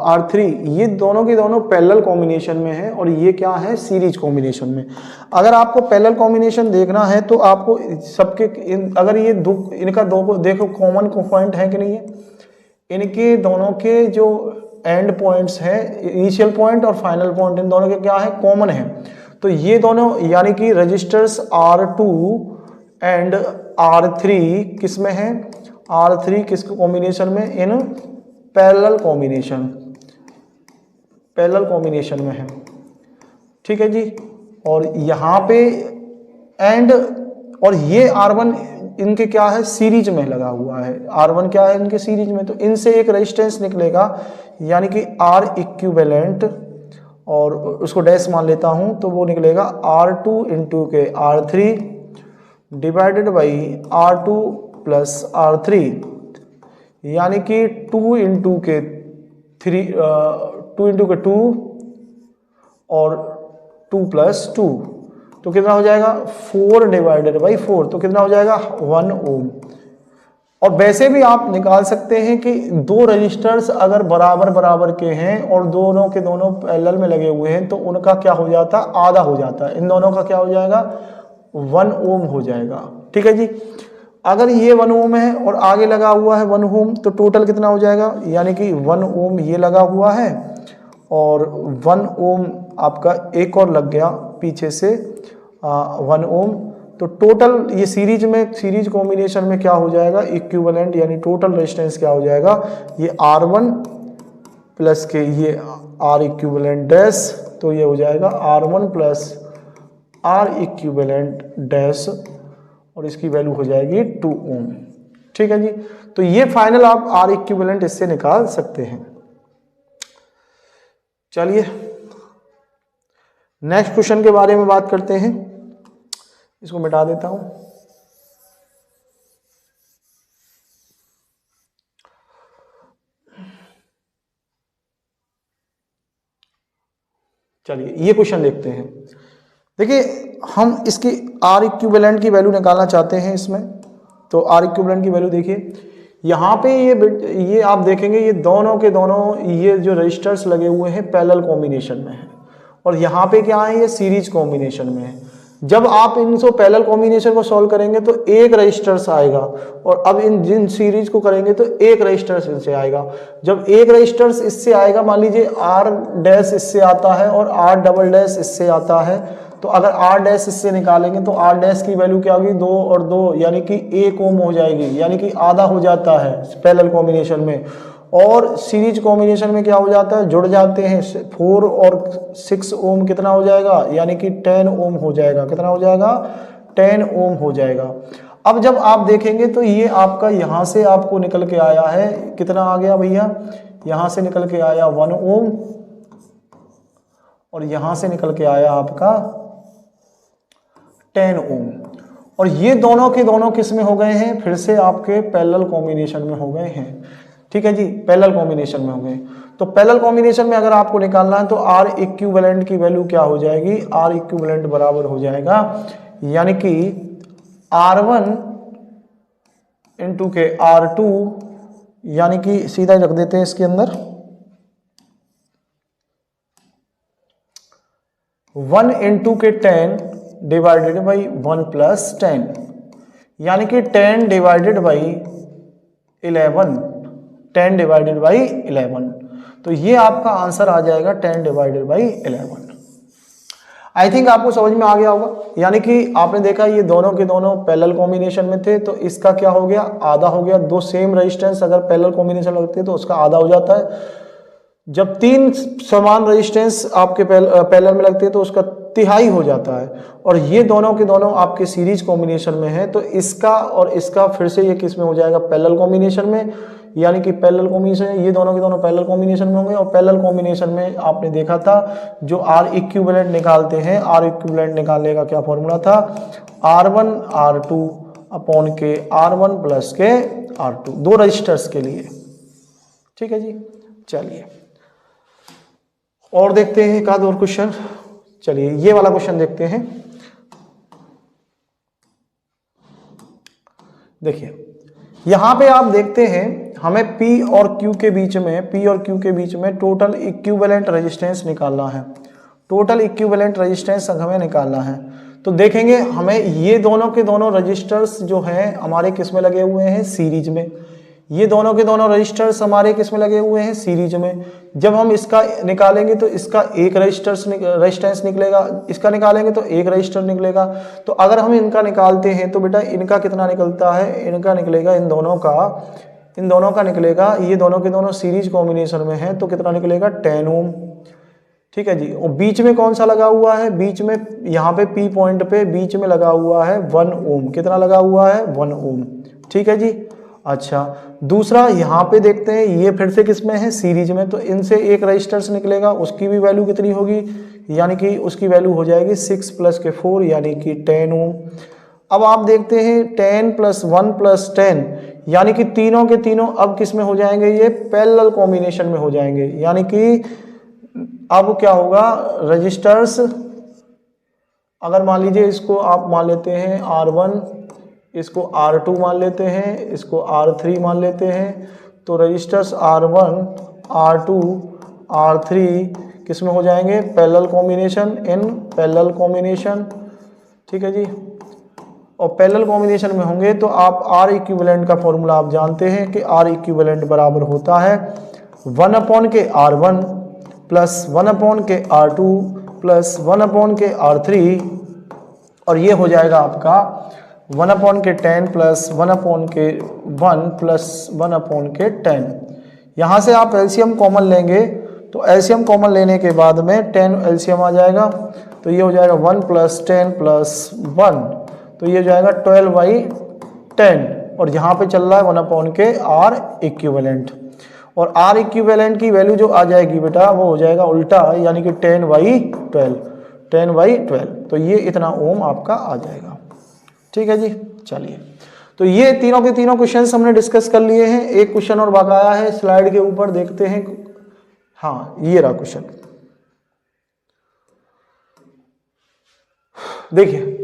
R3 ये दोनों के दोनों पैरेलल कॉम्बिनेशन में है और ये क्या है सीरीज कॉम्बिनेशन में। अगर आपको पैरेलल कॉम्बिनेशन देखना है तो आपको सबके अगर ये इनका दो को देखो कॉमन पॉइंट है कि नहीं है, इनके दोनों के जो एंड पॉइंट्स हैं, इनिशियल पॉइंट और फाइनल पॉइंट, इन दोनों के क्या है कॉमन है। तो ये दोनों यानी कि रजिस्टर्स R2 एंड R3 किस में है, R3 किस कॉम्बिनेशन में, इन पैरेलल कॉम्बिनेशन में है। ठीक है जी, और यहाँ पे एंड और ये R1 इनके क्या है सीरीज में लगा हुआ है, R1 क्या है इनके सीरीज में, तो इनसे एक रेजिस्टेंस निकलेगा यानी कि R इक्विवेलेंट, और उसको डैश मान लेता हूं तो वो निकलेगा R2 × के R3 divided by R2 + R3 यानी कि 2 × के 2 और 2 + 2, तो कितना हो जाएगा 4/4, तो कितना हो जाएगा 1 ओम। और वैसे भी आप निकाल सकते हैं कि दो रजिस्टर्स अगर बराबर के हैं और दोनों के दोनों पैरेलल में लगे हुए हैं तो उनका क्या हो जाता है आधा हो जाता है, इन दोनों का क्या हो जाएगा 1 ओम हो जाएगा। ठीक है जी, अगर ये 1 ओम है और आगे लगा हुआ है 1 ओम तो टोटल कितना हो जाएगा, यानी कि 1 ओम ये लगा हुआ है और 1 ओम आपका एक और लग गया पीछे से 1 ओम, तो टोटल ये सीरीज कॉम्बिनेशन में क्या हो जाएगा इक्विवेलेंट यानी टोटल रेजिस्टेंस क्या हो जाएगा, ये R1 प्लस के ये R इक्विवेलेंट डैश, तो ये हो जाएगा R1 + R इक्विवेलेंट डैश और इसकी वैल्यू हो जाएगी 2 ओम। ठीक है जी, तो ये फाइनल आप R इक्विवेलेंट इससे निकाल सकते हैं। चलिए नेक्स्ट क्वेश्चन के बारे में बात करते हैं, इसको मिटा देता हूं। चलिए ये क्वेश्चन देखते हैं। देखिए हम इसकी R इक्विवेलेंट की वैल्यू निकालना चाहते हैं इसमें, तो R इक्विवेलेंट की वैल्यू देखिए यहाँ पे ये आप देखेंगे ये दोनों के दोनों ये जो रजिस्टर्स लगे हुए हैं पैरेलल कॉम्बिनेशन में है और यहाँ पे क्या है ये सीरीज कॉम्बिनेशन में है। जब आप इनको पैरेलल कॉम्बिनेशन को सॉल्व करेंगे तो एक रजिस्टर्स आएगा और अब जिन सीरीज को करेंगे तो एक रजिस्टर्स इससे आएगा। जब एक रजिस्टर्स इससे आएगा, मान लीजिए R डैश इससे आता है और R डबल डैश इससे आता है, तो अगर R डैश इससे निकालेंगे तो R डैश की वैल्यू क्या होगी 2 और 2 यानी कि 1 ओम हो जाएगी, यानी कि आधा हो जाता है पैरेलल कॉम्बिनेशन में। और सीरीज कॉम्बिनेशन में क्या हो जाता है जुड़ जाते हैं 4 और 6 ओम, कितना हो जाएगा यानी कि 10 ओम हो जाएगा। कितना हो जाएगा 10 ओम हो जाएगा। अब जब आप देखेंगे तो ये आपका यहाँ से आपको निकल के आया है, कितना आ गया भैया, यहाँ से निकल के आया 1 ओम और यहाँ से निकल के आया आपका 10 ओम, और ये दोनों के दोनों किस में हो गए हैं, फिर से आपके पैरेलल कॉम्बिनेशन में हो गए हैं। ठीक है जी, पैरेलल कॉम्बिनेशन में हो गए। तो पैरेलल कॉम्बिनेशन में अगर आपको निकालना है तो R इक्विवेलेंट की वैल्यू क्या हो जाएगी, R इक्विवेलेंट बराबर हो जाएगा यानी कि R1 × के R2 यानी कि सीधा रख देते हैं इसके अंदर 1 × के 10 डिवाइडेड बाई 1 + 10 यानी कि 10 डिवाइडेड बाई 11, 10 डिवाइडेड बाई 11, तो ये आपका आंसर आ जाएगा 10 डिवाइडेड बाई 11। आई थिंक आपको समझ में आ गया होगा। यानी कि आपने देखा ये दोनों के दोनों पैरेलल कॉम्बिनेशन में थे, तो इसका क्या हो गया, आधा हो गया। दो सेम रेजिस्टेंस अगर पैरेलल कॉम्बिनेशन लगते हैं तो उसका आधा हो जाता है। जब तीन समान रेजिस्टेंस आपके पैरेलल में लगते हैं तो उसका तिहाई हो जाता है। और ये दोनों के दोनों आपके सीरीज कॉम्बिनेशन में है, तो इसका और इसका फिर से ये किस में हो जाएगा, पैरेलल कॉम्बिनेशन में। यानी कि पैरेलल कॉम्बिनेशन, ये दोनों के दोनों पैरेलल कॉम्बिनेशन में होंगे। और पैरेलल कॉम्बिनेशन में आपने देखा था जो आर इक्विवेलेंट निकालते हैं, आर इक्विवेलेंट निकालने का क्या फॉर्मूला था, R1 R2 अपॉन के R1 प्लस के R2, दो रजिस्टर्स के लिए। ठीक है जी, चलिए और देखते हैं एक आध और क्वेश्चन। चलिए ये वाला क्वेश्चन देखते हैं। देखिए यहां पे आप देखते हैं हमें P और Q के बीच में टोटल इक्विवेलेंट रेजिस्टेंस निकालना है। टोटल इक्विवेलेंट रेजिस्टेंस हमें निकालना है। तो देखेंगे हमें ये दोनों के दोनों रजिस्टर्स जो हैं हमारे किस में लगे हुए हैं, सीरीज में। ये दोनों के दोनों रजिस्टर्स हमारे किस में लगे हुए हैं, सीरीज में। जब हम इसका निकालेंगे तो इसका एक रेजिस्टेंस निकलेगा, इसका निकालेंगे तो एक रजिस्टर निकलेगा। तो अगर हम इनका निकालते हैं तो बेटा इनका कितना निकलता है, इनका निकलेगा, इन दोनों का निकलेगा, ये दोनों के दोनों सीरीज कॉम्बिनेशन में है तो कितना निकलेगा, 10 ओम। ठीक है जी। और बीच में कौन सा लगा हुआ है, बीच में यहाँ पे P पॉइंट पे बीच में लगा हुआ है 1 ओम। कितना लगा हुआ है, 1 ओम। ठीक है जी। अच्छा, दूसरा यहाँ पे देखते हैं ये फिर से किसमें है, सीरीज में। तो इनसे एक रजिस्टर्स निकलेगा, उसकी भी वैल्यू कितनी होगी, यानी कि उसकी वैल्यू हो जाएगी 6 प्लस के 4 यानी कि 10 ओम। अब आप देखते हैं 10 प्लस 1 प्लस 10 यानी कि तीनों के तीनों अब किस में हो जाएंगे, ये पैरेलल कॉम्बिनेशन में हो जाएंगे। यानी कि अब क्या होगा, रजिस्टर्स अगर मान लीजिए इसको आप मान लेते हैं R1, इसको R2 मान लेते हैं, इसको R3 मान लेते हैं, तो रजिस्टर्स R1 R2 R3 किस में हो जाएंगे, parallel combination, in parallel combination. ठीक है जी। और पैरेलल कॉम्बिनेशन में होंगे तो आप R इक्विवेलेंट का फॉर्मूला आप जानते हैं कि R इक्विवेलेंट बराबर होता है 1 अपॉन के R1 प्लस 1 अपॉन के R2 प्लस 1 अपॉन के R3, और ये हो जाएगा आपका 1 अपॉन के 10 प्लस 1 अपॉन के 1 प्लस 1 अपॉन के 10। यहाँ से आप एलसीएम कॉमन लेंगे तो एलसीएम कॉमन लेने के बाद में 10 एलसीएम आ जाएगा, तो ये हो जाएगा 1 प्लस 10 प्लस 1, तो ये हो जाएगा 12/10। और यहाँ पे चल रहा है 1 अपॉन के R इक्विवेलेंट, और R इक्विवेलेंट की वैल्यू जो आ जाएगी बेटा वो हो जाएगा उल्टा, यानी कि 10/12। तो ये इतना ओम आपका आ जाएगा। ठीक है जी। चलिए, तो ये तीनों के तीनों क्वेश्चंस हमने डिस्कस कर लिए हैं। एक क्वेश्चन और बकाया है स्लाइड के ऊपर, देखते हैं। हाँ, ये रहा क्वेश्चन। देखिए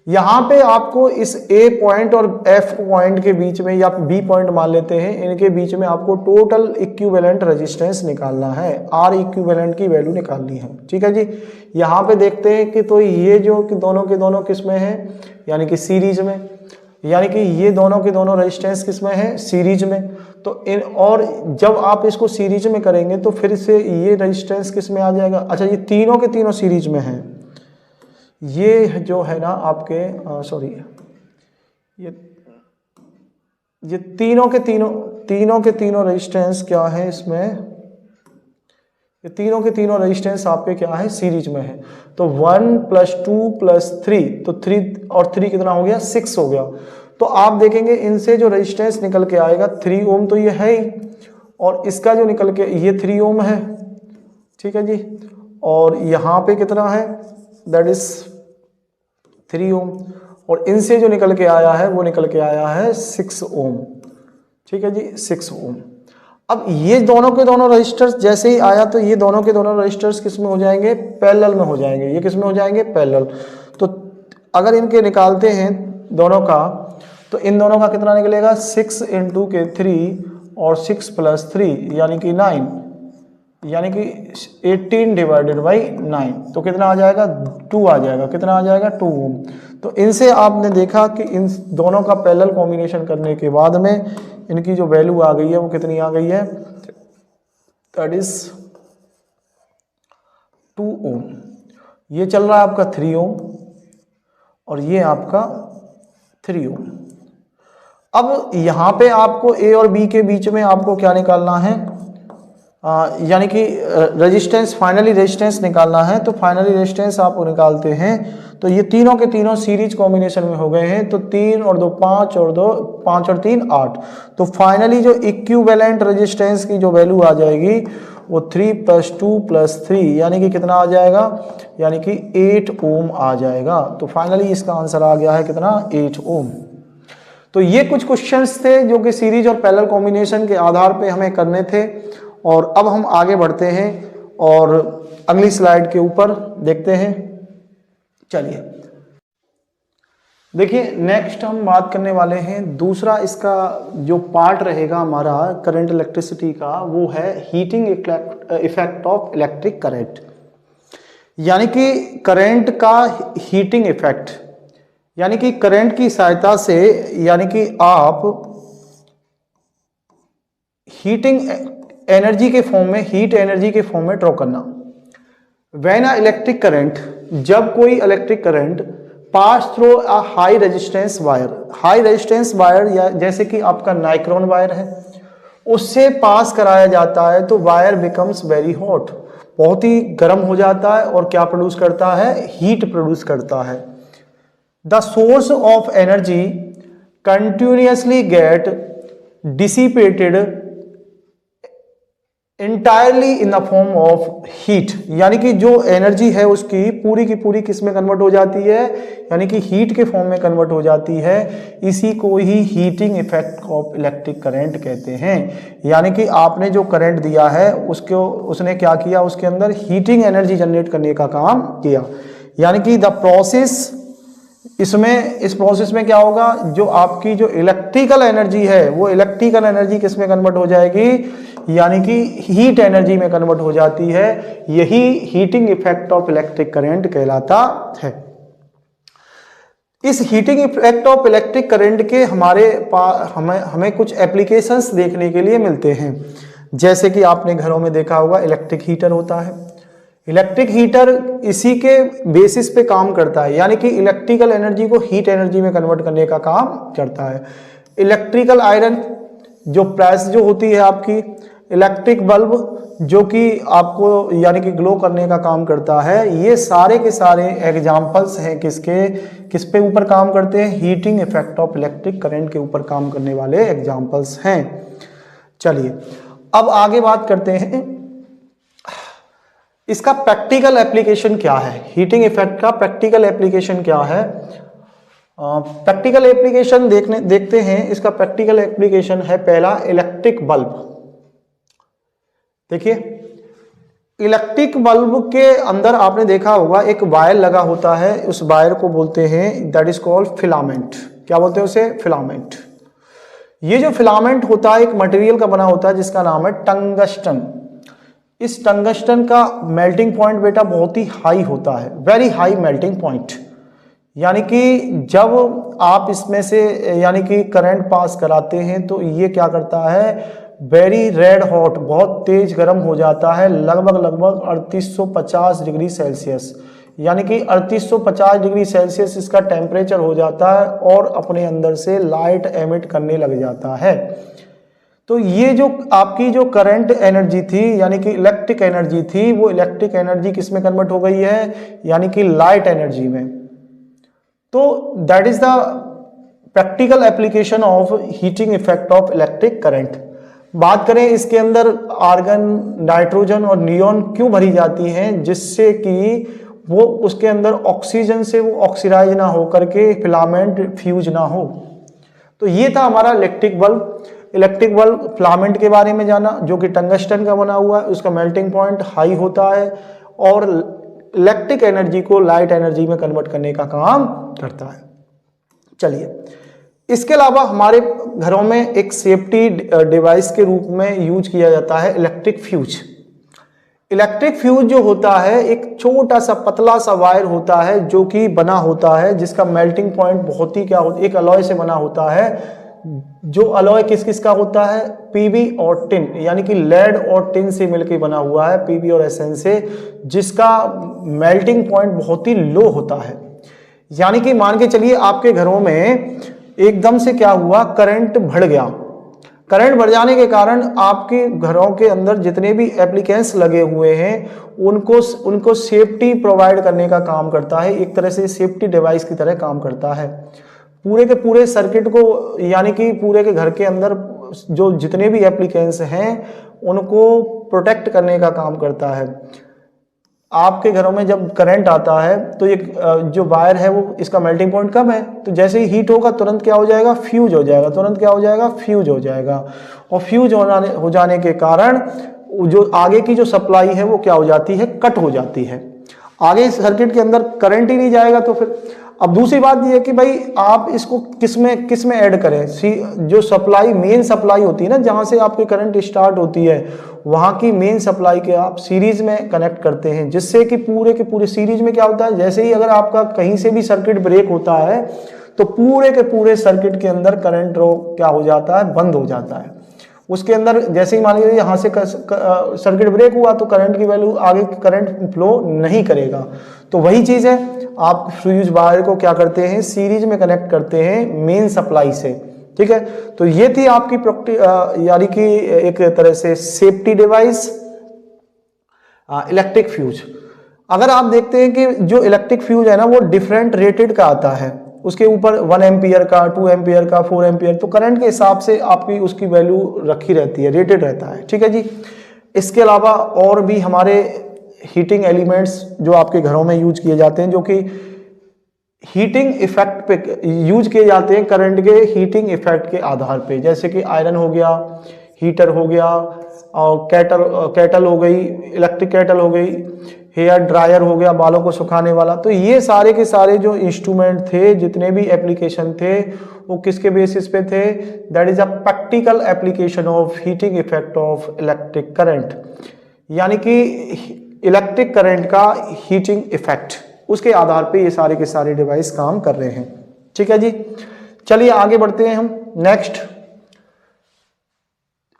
यहां पे आपको इस A पॉइंट और F पॉइंट के बीच में, या B पॉइंट मान लेते हैं, इनके बीच में आपको टोटल इक्विवेलेंट रेजिस्टेंस निकालना है, R इक्विवेलेंट की वैल्यू निकालनी है। ठीक है जी। यहाँ पे देखते हैं कि तो ये जो कि दोनों के दोनों किस में है, यानी कि सीरीज में। यानी कि ये दोनों के दोनों रेजिस्टेंस किस में है, सीरीज में। तो इन, और जब आप इसको सीरीज में करेंगे तो फिर से ये रेजिस्टेंस किस में आ जाएगा। अच्छा, ये तीनों के तीनों सीरीज में है। ये जो है ना आपके सॉरी, ये तीनों के तीनों रेजिस्टेंस क्या है इसमें, ये तीनों के तीनों रेजिस्टेंस आपके क्या है, सीरीज में है। तो 1 प्लस 2 प्लस 3, तो 3 और 3 कितना हो गया, 6 हो गया। तो आप देखेंगे इनसे जो रेजिस्टेंस निकल के आएगा 3 ओम तो ये है ही, और इसका जो निकल के ये 3 ओम है। ठीक है जी। और यहाँ पे कितना है, दैट इज 3 ओम, और इनसे जो निकल के आया है वो निकल के आया है 6 ओम। ठीक है जी, 6 ओम। अब ये दोनों के दोनों रजिस्टर्स जैसे ही आया तो ये दोनों के दोनों रजिस्टर्स किस में हो जाएंगे, पैरेलल में हो जाएंगे। ये किस में हो जाएंगे, पैरेलल। तो अगर इनके निकालते हैं दोनों का, तो इन दोनों का कितना निकलेगा, 6 इंटू के 3 और 6 प्लस 3 यानी कि 9, यानी कि 18/9, तो कितना आ जाएगा, 2 आ जाएगा। कितना आ जाएगा, 2 ओम। तो इनसे आपने देखा कि इन दोनों का पैरेलल कॉम्बिनेशन करने के बाद में इनकी जो वैल्यू आ गई है वो कितनी आ गई है, दैट इज 2 ओम। ये चल रहा है आपका 3 ओम और ये आपका 3 ओम। अब यहाँ पे आपको ए और बी के बीच में आपको क्या निकालना है, यानी कि रेजिस्टेंस, फाइनली रेजिस्टेंस निकालना है। तो फाइनली रेजिस्टेंस आप निकालते हैं तो ये तीनों के तीनों सीरीज कॉम्बिनेशन में हो गए हैं। तो 3 और 2 5 और 2 5 और 3 8। तो फाइनली जो इक्विवेलेंट रेजिस्टेंस की जो वैल्यू आ जाएगी वो 3 + 2 + 3 यानी कि कितना आ जाएगा, यानी कि 8 ओम आ जाएगा। तो फाइनली इसका आंसर आ गया है कितना, 8 ओम। तो ये कुछ क्वेश्चंस थे जो कि सीरीज और पैरेलल कॉम्बिनेशन के आधार पे हमें करने थे। और अब हम आगे बढ़ते हैं और अगली स्लाइड के ऊपर देखते हैं। चलिए देखिए, नेक्स्ट हम बात करने वाले हैं दूसरा, इसका जो पार्ट रहेगा हमारा करंट इलेक्ट्रिसिटी का, वो है heating effect of electric current, यानी कि करंट का हीटिंग इफेक्ट, यानी कि करंट की सहायता से, यानी कि आप हीटिंग एनर्जी के फॉर्म में, हीट एनर्जी के फॉर्म में ड्रॉ करना। व्हेन अ इलेक्ट्रिक करंट, जब कोई electric current pass through a high resistance wire, high resistance wire या जैसे कि आपका नाइक्रोन वायर है, उससे पास कराया जाता है तो वायर बिकम्स वेरी हॉट, बहुत ही गर्म हो जाता है और क्या प्रोड्यूस करता है, हीट प्रोड्यूस करता है। The source of energy continuously get dissipated entirely in the form of heat, यानी कि जो एनर्जी है उसकी पूरी की पूरी किस में कन्वर्ट हो जाती है, यानी कि हीट के फॉर्म में कन्वर्ट हो जाती है। इसी को ही heating effect of electric current कहते हैं। यानी कि आपने जो करंट दिया है उसको, उसने क्या किया, उसके अंदर हीटिंग एनर्जी जनरेट करने का काम किया। यानी कि द प्रोसेस, इसमें, इस प्रोसेस में क्या होगा, जो आपकी जो इलेक्ट्रिकल एनर्जी है वो इलेक्ट्रिकल एनर्जी किस में कन्वर्ट हो जाएगी, यानी कि हीट एनर्जी में कन्वर्ट हो जाती है। यही heating effect of electric current कहलाता है। इस heating effect of electric current के हमें कुछ एप्लीकेशंस देखने के लिए मिलते हैं। जैसे कि आपने घरों में देखा होगा इलेक्ट्रिक हीटर होता है। इलेक्ट्रिक हीटर इसी के बेसिस पे काम करता है, यानी कि इलेक्ट्रिकल एनर्जी को हीट एनर्जी में कन्वर्ट करने का काम करता है। इलेक्ट्रिकल आयरन, जो प्रेस जो होती है आपकी, इलेक्ट्रिक बल्ब जो कि आपको यानी कि ग्लो करने का काम करता है, ये सारे के सारे एग्जाम्पल्स हैं किसके, किस पे ऊपर काम करते हैं, heating effect of electric current के ऊपर काम करने वाले एग्जाम्पल्स हैं। चलिए अब आगे बात करते हैं इसका प्रैक्टिकल एप्लीकेशन क्या है, हीटिंग इफेक्ट का प्रैक्टिकल एप्लीकेशन क्या है। प्रैक्टिकल एप्लीकेशन देखते हैं। इसका प्रैक्टिकल एप्लीकेशन है पहला, इलेक्ट्रिक बल्ब। देखिए इलेक्ट्रिक बल्ब के अंदर आपने देखा होगा एक वायर लगा होता है, उस वायर को बोलते हैं, दैट इज कॉल्ड फिलामेंट। क्या बोलते हैं उसे, फिलामेंट। ये जो फिलामेंट होता है एक मटेरियल का बना होता है जिसका नाम है टंगस्टन। इस टंगस्टन का मेल्टिंग पॉइंट बेटा बहुत ही हाई होता है, वेरी हाई मेल्टिंग पॉइंट। यानी कि जब आप इसमें से यानी कि करंट पास कराते हैं तो ये क्या करता है, वेरी रेड हॉट, बहुत तेज गर्म हो जाता है, लगभग 3850 डिग्री सेल्सियस, यानी कि 3850 डिग्री सेल्सियस इसका टेम्परेचर हो जाता है और अपने अंदर से लाइट एमिट करने लग जाता है। तो ये जो आपकी जो करंट एनर्जी थी, यानी कि इलेक्ट्रिक एनर्जी थी, वो इलेक्ट्रिक एनर्जी किस में कन्वर्ट हो गई है, यानी कि लाइट एनर्जी में। तो that is the practical application of heating effect of electric current. बात करें इसके अंदर आर्गन, नाइट्रोजन और नियोन क्यों भरी जाती हैं, जिससे कि वो उसके अंदर ऑक्सीजन से वो ऑक्सीडाइज ना हो करके फिलामेंट फ्यूज ना हो। तो ये था हमारा electric bulb. Electric bulb filament के बारे में जाना, जो कि टंगस्टन का बना हुआ है, उसका मेल्टिंग पॉइंट हाई होता है और इलेक्ट्रिक एनर्जी को लाइट एनर्जी में कन्वर्ट करने का काम करता है। चलिए इसके अलावा हमारे घरों में एक सेफ्टी डिवाइस के रूप में यूज किया जाता है इलेक्ट्रिक फ्यूज। इलेक्ट्रिक फ्यूज जो होता है एक छोटा सा पतला सा वायर होता है जो कि बना होता है, जिसका मेल्टिंग पॉइंट बहुत ही क्या होता है, एक अलॉय से बना होता है जो अलॉय किस किस का होता है, पीबी और टिन, यानी कि लेड और टिन से मिलकर बना हुआ है, पीबी और एसएन से, जिसका मेल्टिंग पॉइंट बहुत ही लो होता है। यानी कि मान के चलिए आपके घरों में एकदम से क्या हुआ, करंट बढ़ गया। करंट बढ़ जाने के कारण आपके घरों के अंदर जितने भी एप्लीकेंस लगे हुए हैं उनको सेफ्टी प्रोवाइड करने का काम करता है, एक तरह से सेफ्टी डिवाइस की तरह काम करता है। पूरे के पूरे सर्किट को, यानी कि पूरे के घर के अंदर जो जितने भी एप्लीकेंस हैं उनको प्रोटेक्ट करने का काम करता है। आपके घरों में जब करंट आता है तो ये जो वायर है वो, इसका मेल्टिंग पॉइंट कम है, तो जैसे ही हीट होगा तुरंत क्या हो जाएगा, फ्यूज हो जाएगा, तुरंत क्या हो जाएगा, फ्यूज हो जाएगा। और फ्यूज हो जाने के कारण जो आगे की जो सप्लाई है वो क्या हो जाती है, कट हो जाती है, आगे सर्किट के अंदर करंट ही नहीं जाएगा। तो फिर अब दूसरी बात ये है कि भाई आप इसको किस में ऐड करें। जो सप्लाई, मेन सप्लाई होती है ना, जहां से आपकी करंट स्टार्ट होती है, वहां की मेन सप्लाई के आप सीरीज में कनेक्ट करते हैं, जिससे कि पूरे के पूरे सीरीज में क्या होता है, जैसे ही अगर आपका कहीं से भी सर्किट ब्रेक होता है तो पूरे के पूरे सर्किट के अंदर करंट ड्रॉ क्या हो जाता है, बंद हो जाता है। उसके अंदर जैसे ही मान लीजिए यहाँ से सर्किट ब्रेक हुआ तो करंट की वैल्यू, आगे करंट फ्लो नहीं करेगा। तो वही चीज है, आप फ्यूज वायर को क्या करते हैं, सीरीज में कनेक्ट करते हैं मेन सप्लाई से, ठीक है। तो ये थी आपकी यानी कि एक तरह से सेफ्टी डिवाइस, इलेक्ट्रिक फ्यूज। अगर आप देखते हैं कि जो इलेक्ट्रिक फ्यूज है ना वो डिफरेंट रेटेड का आता है, उसके ऊपर 1 एम्पियर का, 2 एम्पियर का, 4 एम्पियर, तो करंट के हिसाब से आपकी उसकी वैल्यू रखी रहती है, रेटेड रहता है, ठीक है जी। इसके अलावा और भी हमारे हीटिंग एलिमेंट्स जो आपके घरों में यूज किए जाते हैं, जो कि हीटिंग इफेक्ट पे यूज किए जाते हैं, करंट के हीटिंग इफेक्ट के आधार पे, जैसे कि आयरन हो गया, हीटर हो गया, और कैटल हो गई, इलेक्ट्रिक कैटल हो गई, हेयर ड्रायर हो गया, बालों को सुखाने वाला। तो ये सारे के सारे जो इंस्ट्रूमेंट थे, जितने भी एप्लीकेशन थे, वो किसके बेसिस पे थे, that is a practical application of heating effect of electric current, यानी कि इलेक्ट्रिक करंट का हीटिंग इफेक्ट, उसके आधार पे ये सारे के सारे डिवाइस काम कर रहे हैं, ठीक है जी। चलिए आगे बढ़ते हैं हम नेक्स्ट।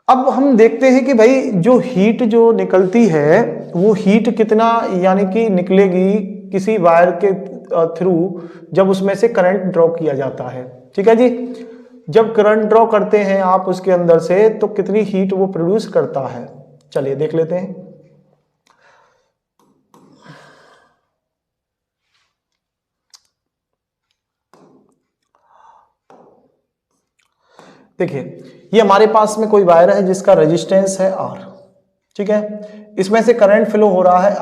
अब हम देखते हैं कि भाई जो हीट जो निकलती है वो हीट कितना, यानी कि निकलेगी किसी वायर के थ्रू जब उसमें से करंट ड्रॉ किया जाता है, ठीक है जी। जब करंट ड्रॉ करते हैं आप उसके अंदर से, तो कितनी हीट वो प्रोड्यूस करता है, चलिए देख लेते हैं। देखिए ये हमारे पास में कोई वायर है जिसका रेजिस्टेंस है R, ठीक है। इसमें से करंट फ्लो हो रहा है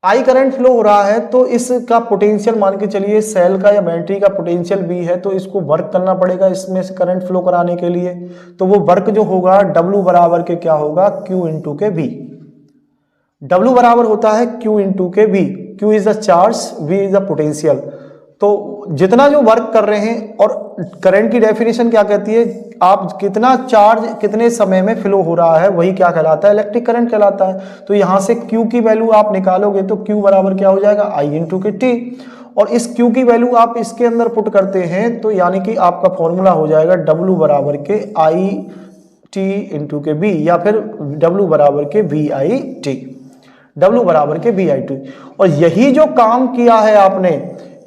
I करंट फ्लो हो रहा है, तो इसका पोटेंशियल मान के चलिए सेल का या बैटरी का पोटेंशियल B है, तो इसको वर्क करना पड़ेगा इसमें से करंट फ्लो कराने के लिए। तो वो वर्क जो होगा W बराबर के क्या होगा, Q इंटू के V। W बराबर होता है Q इंटू के V, Q is the charge, V is the potential. तो जितना जो वर्क कर रहे हैं, और करंट की डेफिनेशन क्या कहती है, आप कितना चार्ज कितने समय में फ्लो हो रहा है वही क्या कहलाता है, इलेक्ट्रिक करंट कहलाता है। तो यहां से Q की वैल्यू आप निकालोगे तो Q बराबर क्या हो जाएगा, I इंटू के T, और इस Q की वैल्यू आप इसके अंदर पुट करते हैं तो यानी कि आपका फॉर्मूला हो जाएगा W बराबर के I T इंटू के B, या फिर W बराबर के VI T, W बराबर के VI T। और यही जो काम किया है आपने,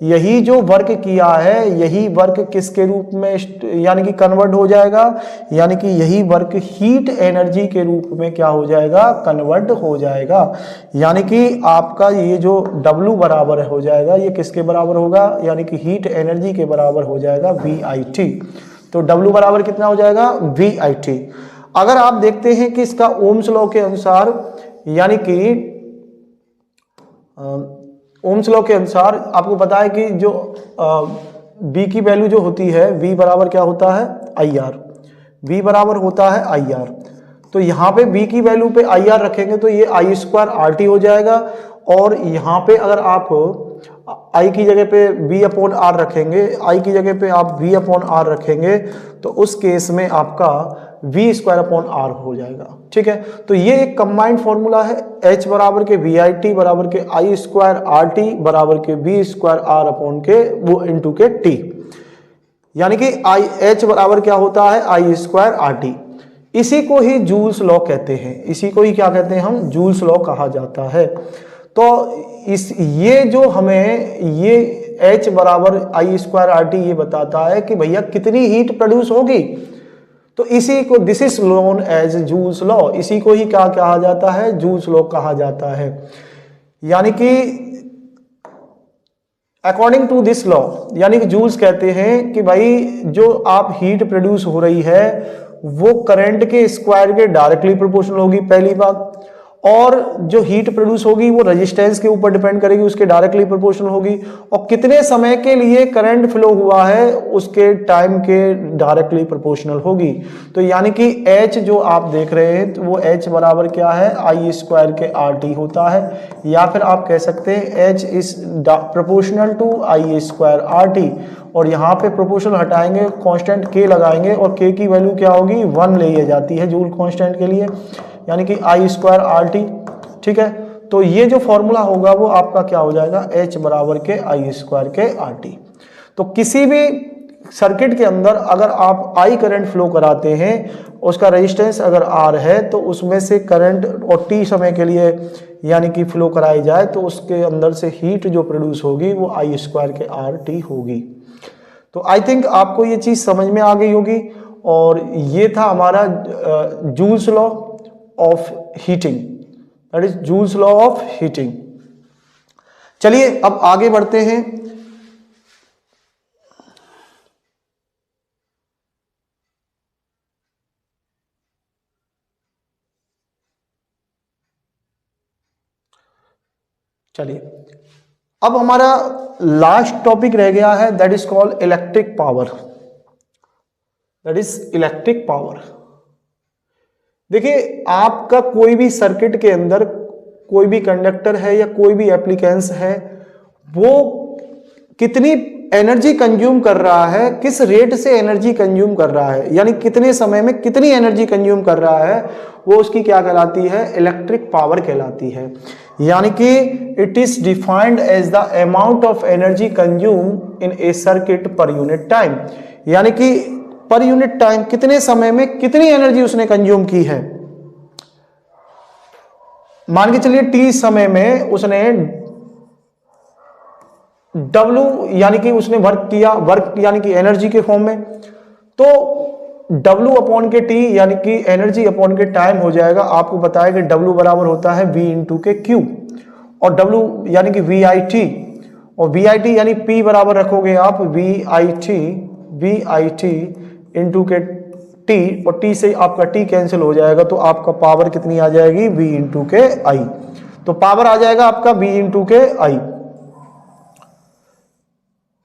यही जो वर्क किया है, यही वर्क किसके रूप में यानी कि कन्वर्ट हो जाएगा, यानी कि यही वर्क हीट एनर्जी के रूप में क्या हो जाएगा, कन्वर्ट हो जाएगा। यानी कि आपका ये जो W बराबर हो जाएगा, ये किसके बराबर होगा, यानी कि हीट एनर्जी के बराबर हो जाएगा VIT। तो W बराबर कितना हो जाएगा, VIT। अगर आप देखते हैं कि इसका ओम्स लॉ के अनुसार, यानी कि ओम्स लॉ के अनुसार आपको पता है कि जो B की वैल्यू जो होती है, V बराबर क्या होता है, IR, V बराबर होता है IR। तो यहाँ पे B की वैल्यू पे IR रखेंगे तो ये I स्क्वायर RT हो जाएगा, और यहाँ पे अगर आप I की जगह पे V अपॉन R रखेंगे, I की जगह पे आप V अपॉन R रखेंगे, तो उस केस में आपका V स्क्वायर अपॉन R हो जाएगा, ठीक है। तो ये एक कंबाइंड फॉर्मूला है, H बराबर के VIT बराबर के I स्क्वायर RT बराबर के V स्क्वायर R अपॉन के वो इंटू के T। यानी कि आई एच बराबर क्या होता है, आई स्क्वायर आर टी। इसी को ही जूल्स लॉ कहते हैं, इसी को ही क्या कहते हैं हम, जूल्स लॉ कहा जाता है। तो ये जो हमें ये H बराबर आई स्क्वायर आर टी ये बताता है कि भैया कितनी हीट प्रोड्यूस होगी। तो इसी को this is known as Joule's law, इसी को ही क्या कहा जाता है, जूल्स लॉ कहा जाता है। यानी कि अकॉर्डिंग टू दिस लॉ, यानी कि जूल्स कहते हैं कि भाई जो आप हीट प्रोड्यूस हो रही है वो करंट के स्क्वायर के डायरेक्टली प्रोपोर्शनल होगी, पहली बात। और जो हीट प्रोड्यूस होगी वो रेजिस्टेंस के ऊपर डिपेंड करेगी, उसके डायरेक्टली प्रोपोर्शनल होगी। और कितने समय के लिए करंट फ्लो हुआ है उसके टाइम के डायरेक्टली प्रोपोर्शनल होगी। तो यानी कि H जो आप देख रहे हैं तो वो H बराबर क्या है, आई स्क्वायर के आर टी होता है। या फिर आप कह सकते हैं H is proportional to I square R T. और यहाँ पे प्रोपोर्शनल हटाएंगे, कांस्टेंट k लगाएंगे और k की वैल्यू क्या होगी, 1 ले जाती है जूल कांस्टेंट के लिए, यानी कि आई स्क्वायर आर टी। ठीक है, तो ये जो फॉर्मूला होगा वो आपका क्या हो जाएगा, H बराबर के आई स्क्वायर के आर टी। तो किसी भी सर्किट के अंदर अगर आप आई करंट फ्लो कराते हैं, उसका रेजिस्टेंस अगर R है तो उसमें से करंट और T समय के लिए यानी कि फ्लो कराई जाए तो उसके अंदर से हीट जो प्रोड्यूस होगी वो आई स्क्वायर के आर टी होगी। तो आई थिंक आपको ये चीज समझ में आ गई होगी। और ये था हमारा joules law of heating, that is joules law of heating. चलिए अब आगे बढ़ते हैं। चलिए अब हमारा लास्ट टॉपिक रह गया है, that is called electric power, that is electric power. देखिए आपका कोई भी सर्किट के अंदर कोई भी कंडक्टर है या कोई भी एप्लीकेंस है, वो कितनी एनर्जी कंज्यूम कर रहा है, किस रेट से एनर्जी कंज्यूम कर रहा है, यानी कितने समय में कितनी एनर्जी कंज्यूम कर रहा है, वो उसकी क्या कहलाती है, इलेक्ट्रिक पावर कहलाती है। यानी कि it is defined as the amount of energy consume in a circuit per unit time. यानी कि पर यूनिट टाइम कितने समय में कितनी एनर्जी उसने कंज्यूम की है। मान के चलिए T समय में उसने W यानी कि उसने वर्क किया, वर्क यानी कि एनर्जी के फॉर्म में, तो W अपॉन के T यानी कि एनर्जी अपॉन के टाइम हो जाएगा। आपको पता है कि W बराबर होता है V इंटू के Q, और W यानी कि VIT, और VIT यानी P बराबर रखोगे आप VIT इंटू के T, और T से आपका T कैंसिल हो जाएगा, तो आपका पावर कितनी आ जाएगी, V इंटू के I। तो पावर आ जाएगा आपका V इंटू के I,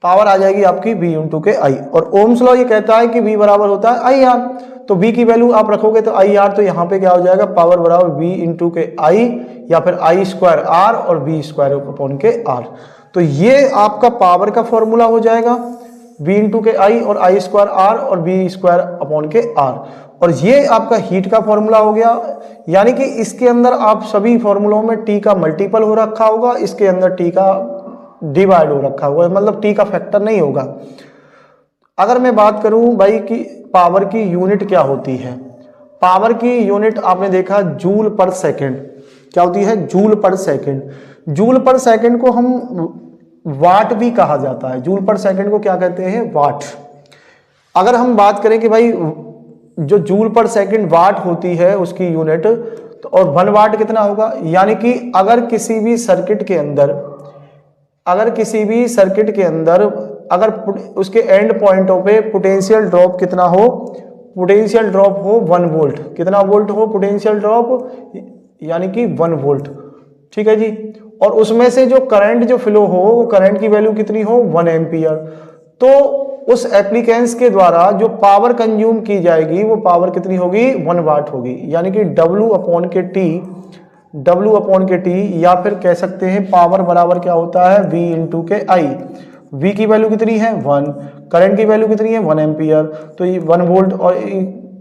पावर आ जाएगी आपकी V इंटू के I। और ओम्स लॉ ये कहता है कि V बराबर होता है IR, तो V की वैल्यू आप रखोगे तो IR, तो यहाँ पे क्या हो जाएगा, पावर बराबर V इंटू के I या फिर I स्क्वायर R और V स्क्वायर अपॉन के R। तो ये आपका पावर का फॉर्मूला हो जाएगा, V इंटू के I और I स्क्वायर R और V स्क्वायर अपॉन के R। और ये आपका हीट का फॉर्मूला हो गया। यानी कि इसके अंदर आप सभी फॉर्मूलों में T का मल्टीपल हो रखा होगा, इसके अंदर T का डिवाइड हो रखा होगा, मतलब T का फैक्टर नहीं होगा। अगर मैं बात करूं भाई कि पावर की यूनिट क्या होती है, पावर की यूनिट आपने देखा जूल पर सेकंड, क्या होती है, जूल पर सेकंड। जूल पर सेकंड को हम वाट भी कहा जाता है, जूल पर सेकंड को क्या कहते हैं, वाट। अगर हम बात करें कि भाई जो जूल पर सेकंड वाट होती है उसकी यूनिट, तो और 1 वाट कितना होगा, यानी कि अगर किसी भी सर्किट के अंदर अगर उसके एंड पॉइंटों पे पोटेंशियल ड्रॉप कितना हो, पोटेंशियल ड्रॉप हो 1 वोल्ट, कितना वोल्ट हो पोटेंशियल ड्रॉप, यानी कि 1 वोल्ट, ठीक है जी। और उसमें से जो करंट जो फ्लो हो, वो करंट की वैल्यू कितनी हो, 1 एम्पियर, तो उस एप्लीकेंस के द्वारा जो पावर कंज्यूम की जाएगी वो पावर कितनी होगी, 1 वाट होगी। यानी कि W अपॉन के T, या फिर कह सकते हैं पावर बराबर क्या होता है, V इंटू के I। V की वैल्यू कितनी है, 1, करंट की वैल्यू कितनी है, 1 एम्पियर, तो ये 1 वोल्ट, और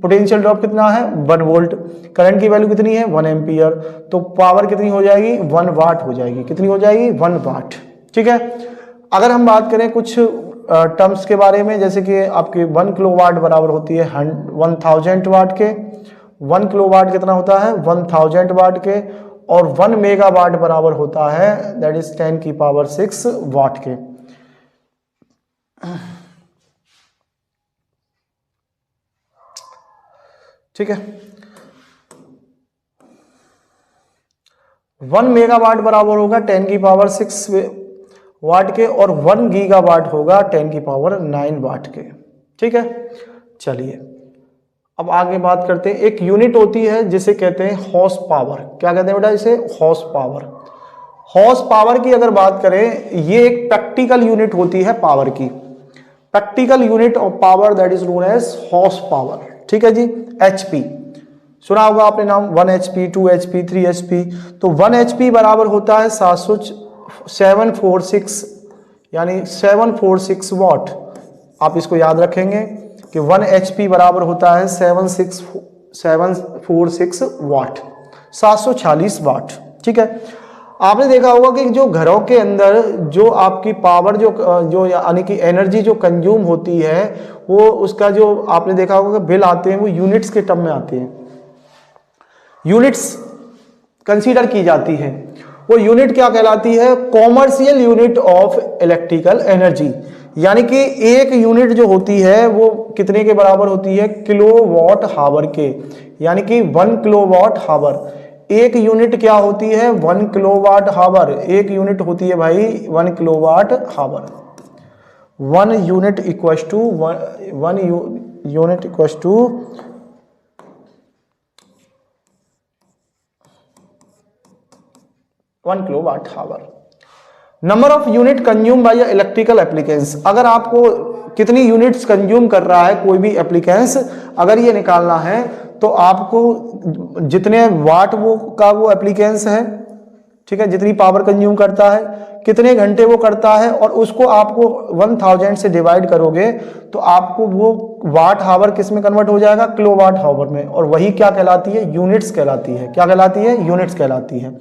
पोटेंशियल ड्रॉप कितना है, 1 वोल्ट, करंट की वैल्यू कितनी है, 1 एम्पियर, तो पावर कितनी हो जाएगी, 1 वाट हो जाएगी। कितनी हो जाएगी, 1 वाट, ठीक है। अगर हम बात करें कुछ टर्म्स के बारे में, जैसे कि आपके 1 किलोवाट बराबर होती है 1000 वाट के। 1 किलोवाट कितना होता है 1000 वाट के, और 1 मेगावाट बराबर होता है दैट इज 10 की पावर 6 वाट के। ठीक है, 1 मेगावाट बराबर होगा 10 की पावर 6 वाट के, और 1 गीगावाट होगा 10 की पावर 9 वाट के। ठीक है, चलिए अब आगे बात करते हैं। एक यूनिट होती है जिसे कहते हैं हॉर्स पावर। क्या कहते हैं बेटा इसे? Horse power. हॉर्स पावर की अगर बात करें, ये एक प्रैक्टिकल यूनिट होती है पावर की। Practical unit of power that is known as horse power. ठीक है जी, एचपी सुना होगा आपने नाम, 1 HP, 2 HP, 3 HP। तो 1 HP बराबर होता है 746 यानी 746 वाट। आप इसको याद रखेंगे कि 1 HP बराबर होता है 746 वाट, 746 वाट। ठीक है, आपने देखा होगा कि जो घरों के अंदर जो आपकी पावर जो यानी कि एनर्जी जो कंज्यूम होती है, वो उसका जो आपने देखा होगा कि बिल आते हैं वो यूनिट्स के टर्म में आते हैं। यूनिट्स कंसीडर की जाती है। वो यूनिट क्या कहलाती है? Commercial unit of electrical energy. यानी कि एक यूनिट जो होती है वो कितने के बराबर होती है? किलोवाट हावर के, यानी कि 1 किलोवाट हावर। एक यूनिट क्या होती है? 1 किलोवाट हावर। एक यूनिट होती है भाई 1 kilowatt hour. 1 unit equal to 1 unit equal to 1 kilowatt hour. Number of unit consume by electrical appliances. अगर आपको कितनी यूनिट्स कंज्यूम कर रहा है कोई भी एप्लीकेंस, अगर ये निकालना है तो आपको जितने वाट वो एप्लीकेंस है, ठीक है, जितनी पावर कंज्यूम करता है, कितने घंटे वो करता है, और उसको आपको 1000 से डिवाइड करोगे तो आपको वो वाट हावर किस में कन्वर्ट हो जाएगा? किलोवाट हावर में। और वही क्या कहलाती है? यूनिट्स कहलाती है। क्या कहलाती है? यूनिट्स कहलाती है।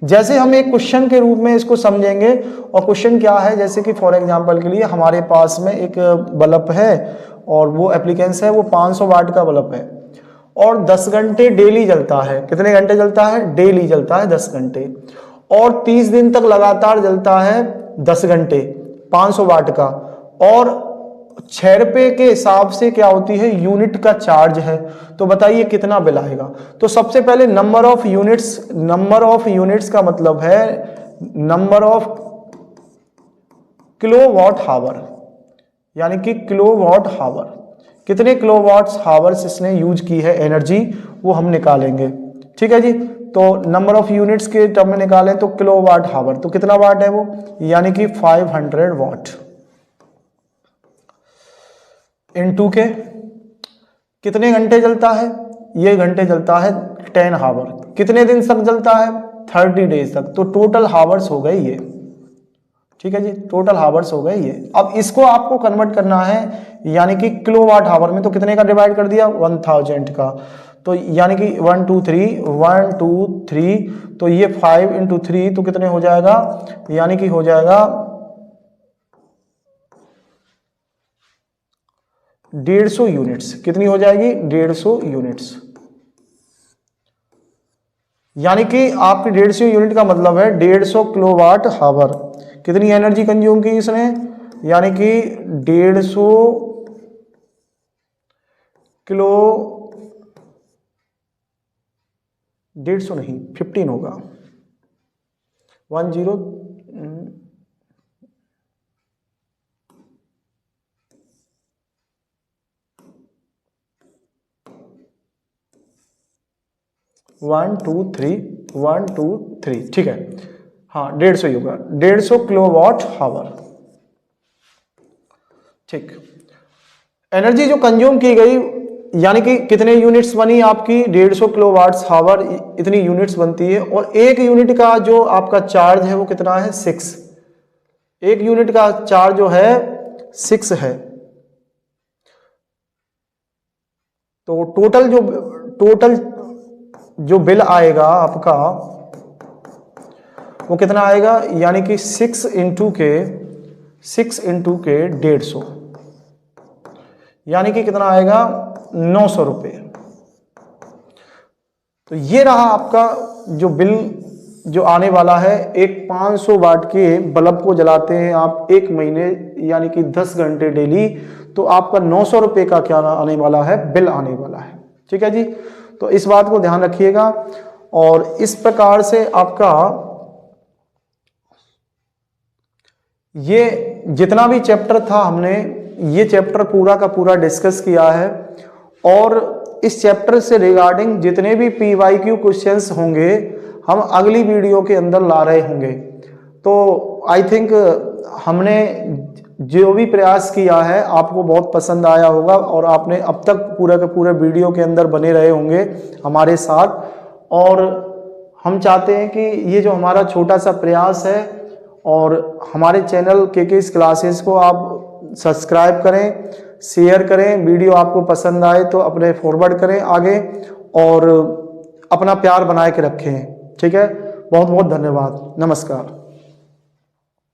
जैसे हम एक क्वेश्चन के रूप में इसको समझेंगे, और क्वेश्चन क्या है, जैसे कि फॉर एग्जांपल के लिए हमारे पास में एक बल्ब है और वो एप्लीकेंस है, वो 500 वाट का बल्ब है और 10 घंटे डेली जलता है। कितने घंटे जलता है? डेली जलता है 10 घंटे, और 30 दिन तक लगातार जलता है 10 घंटे 500 वाट का, और 6 रुपए के हिसाब से क्या होती है? यूनिट का चार्ज है। तो बताइए कितना बिल आएगा? तो सबसे पहले नंबर ऑफ यूनिट्स का मतलब है नंबर ऑफ किलोवाट हावर, यानी कि किलोवाट हावर, कितने किलोवाट हावर्स इसने यूज की है एनर्जी, वो हम निकालेंगे। ठीक है जी, तो नंबर ऑफ यूनिट्स के टर्म में निकालें तो किलोवाट हावर, तो कितना वाट है वो? यानी कि 500 वाट इनटू के कितने घंटे जलता है? ये घंटे जलता है 10 हावर। कितने दिन तक जलता है? 30 डेज तक। तो टोटल हावर्स हो गए ये। ठीक है जी, टोटल हावर्स हो गए ये। अब इसको आपको कन्वर्ट करना है यानी कि किलोवाट हावर में, तो कितने का डिवाइड कर दिया? 1000 का। तो यानी कि 1 2 3 तो ये 5 इंटू 3 तो कितने हो जाएगा? यानी कि हो जाएगा 150 यूनिट्स। कितनी हो जाएगी? 150 यूनिट्स। यानी कि आपकी 150 यूनिट का मतलब है 150 किलोवाट हावर। कितनी एनर्जी कंज्यूम की इसने? यानी कि 150 किलो, 150 नहीं 15 होगा, 10 1 2 3 1 2 3। ठीक है, हाँ 150 ही होगा, 150 किलोवाट हावर। ठीक, एनर्जी जो कंज्यूम की गई यानी कि कितने यूनिट्स बनी आपकी? 150 किलोवाट हावर, इतनी यूनिट्स बनती है। और एक यूनिट का जो आपका चार्ज है वो कितना है? 6। एक यूनिट का चार्ज जो है 6 है। तो टोटल जो बिल आएगा आपका वो कितना आएगा? यानी कि 6 इंटू के 6 इंटू के 150, यानी कि कितना आएगा 900 रुपये। तो ये रहा आपका जो बिल जो आने वाला है। एक 500 वाट के बल्ब को जलाते हैं आप 1 महीने यानी कि 10 घंटे डेली, तो आपका 900 रुपये का क्या आने वाला है, बिल आने वाला है। ठीक है जी, तो इस बात को ध्यान रखिएगा। और इस प्रकार से आपका ये जितना भी चैप्टर था हमने ये चैप्टर पूरा का पूरा डिस्कस किया है, और इस चैप्टर से रिगार्डिंग जितने भी PYQ क्वेश्चंस होंगे हम अगली वीडियो के अंदर ला रहे होंगे। तो आई थिंक हमने जो भी प्रयास किया है आपको बहुत पसंद आया होगा, और आपने अब तक पूरे के पूरे वीडियो के अंदर बने रहे होंगे हमारे साथ। और हम चाहते हैं कि ये जो हमारा छोटा सा प्रयास है, और हमारे चैनल के क्लासेस को आप सब्सक्राइब करें, शेयर करें, वीडियो आपको पसंद आए तो अपने फॉरवर्ड करें आगे, और अपना प्यार बनाए के रखें। ठीक है, बहुत बहुत धन्यवाद, नमस्कार।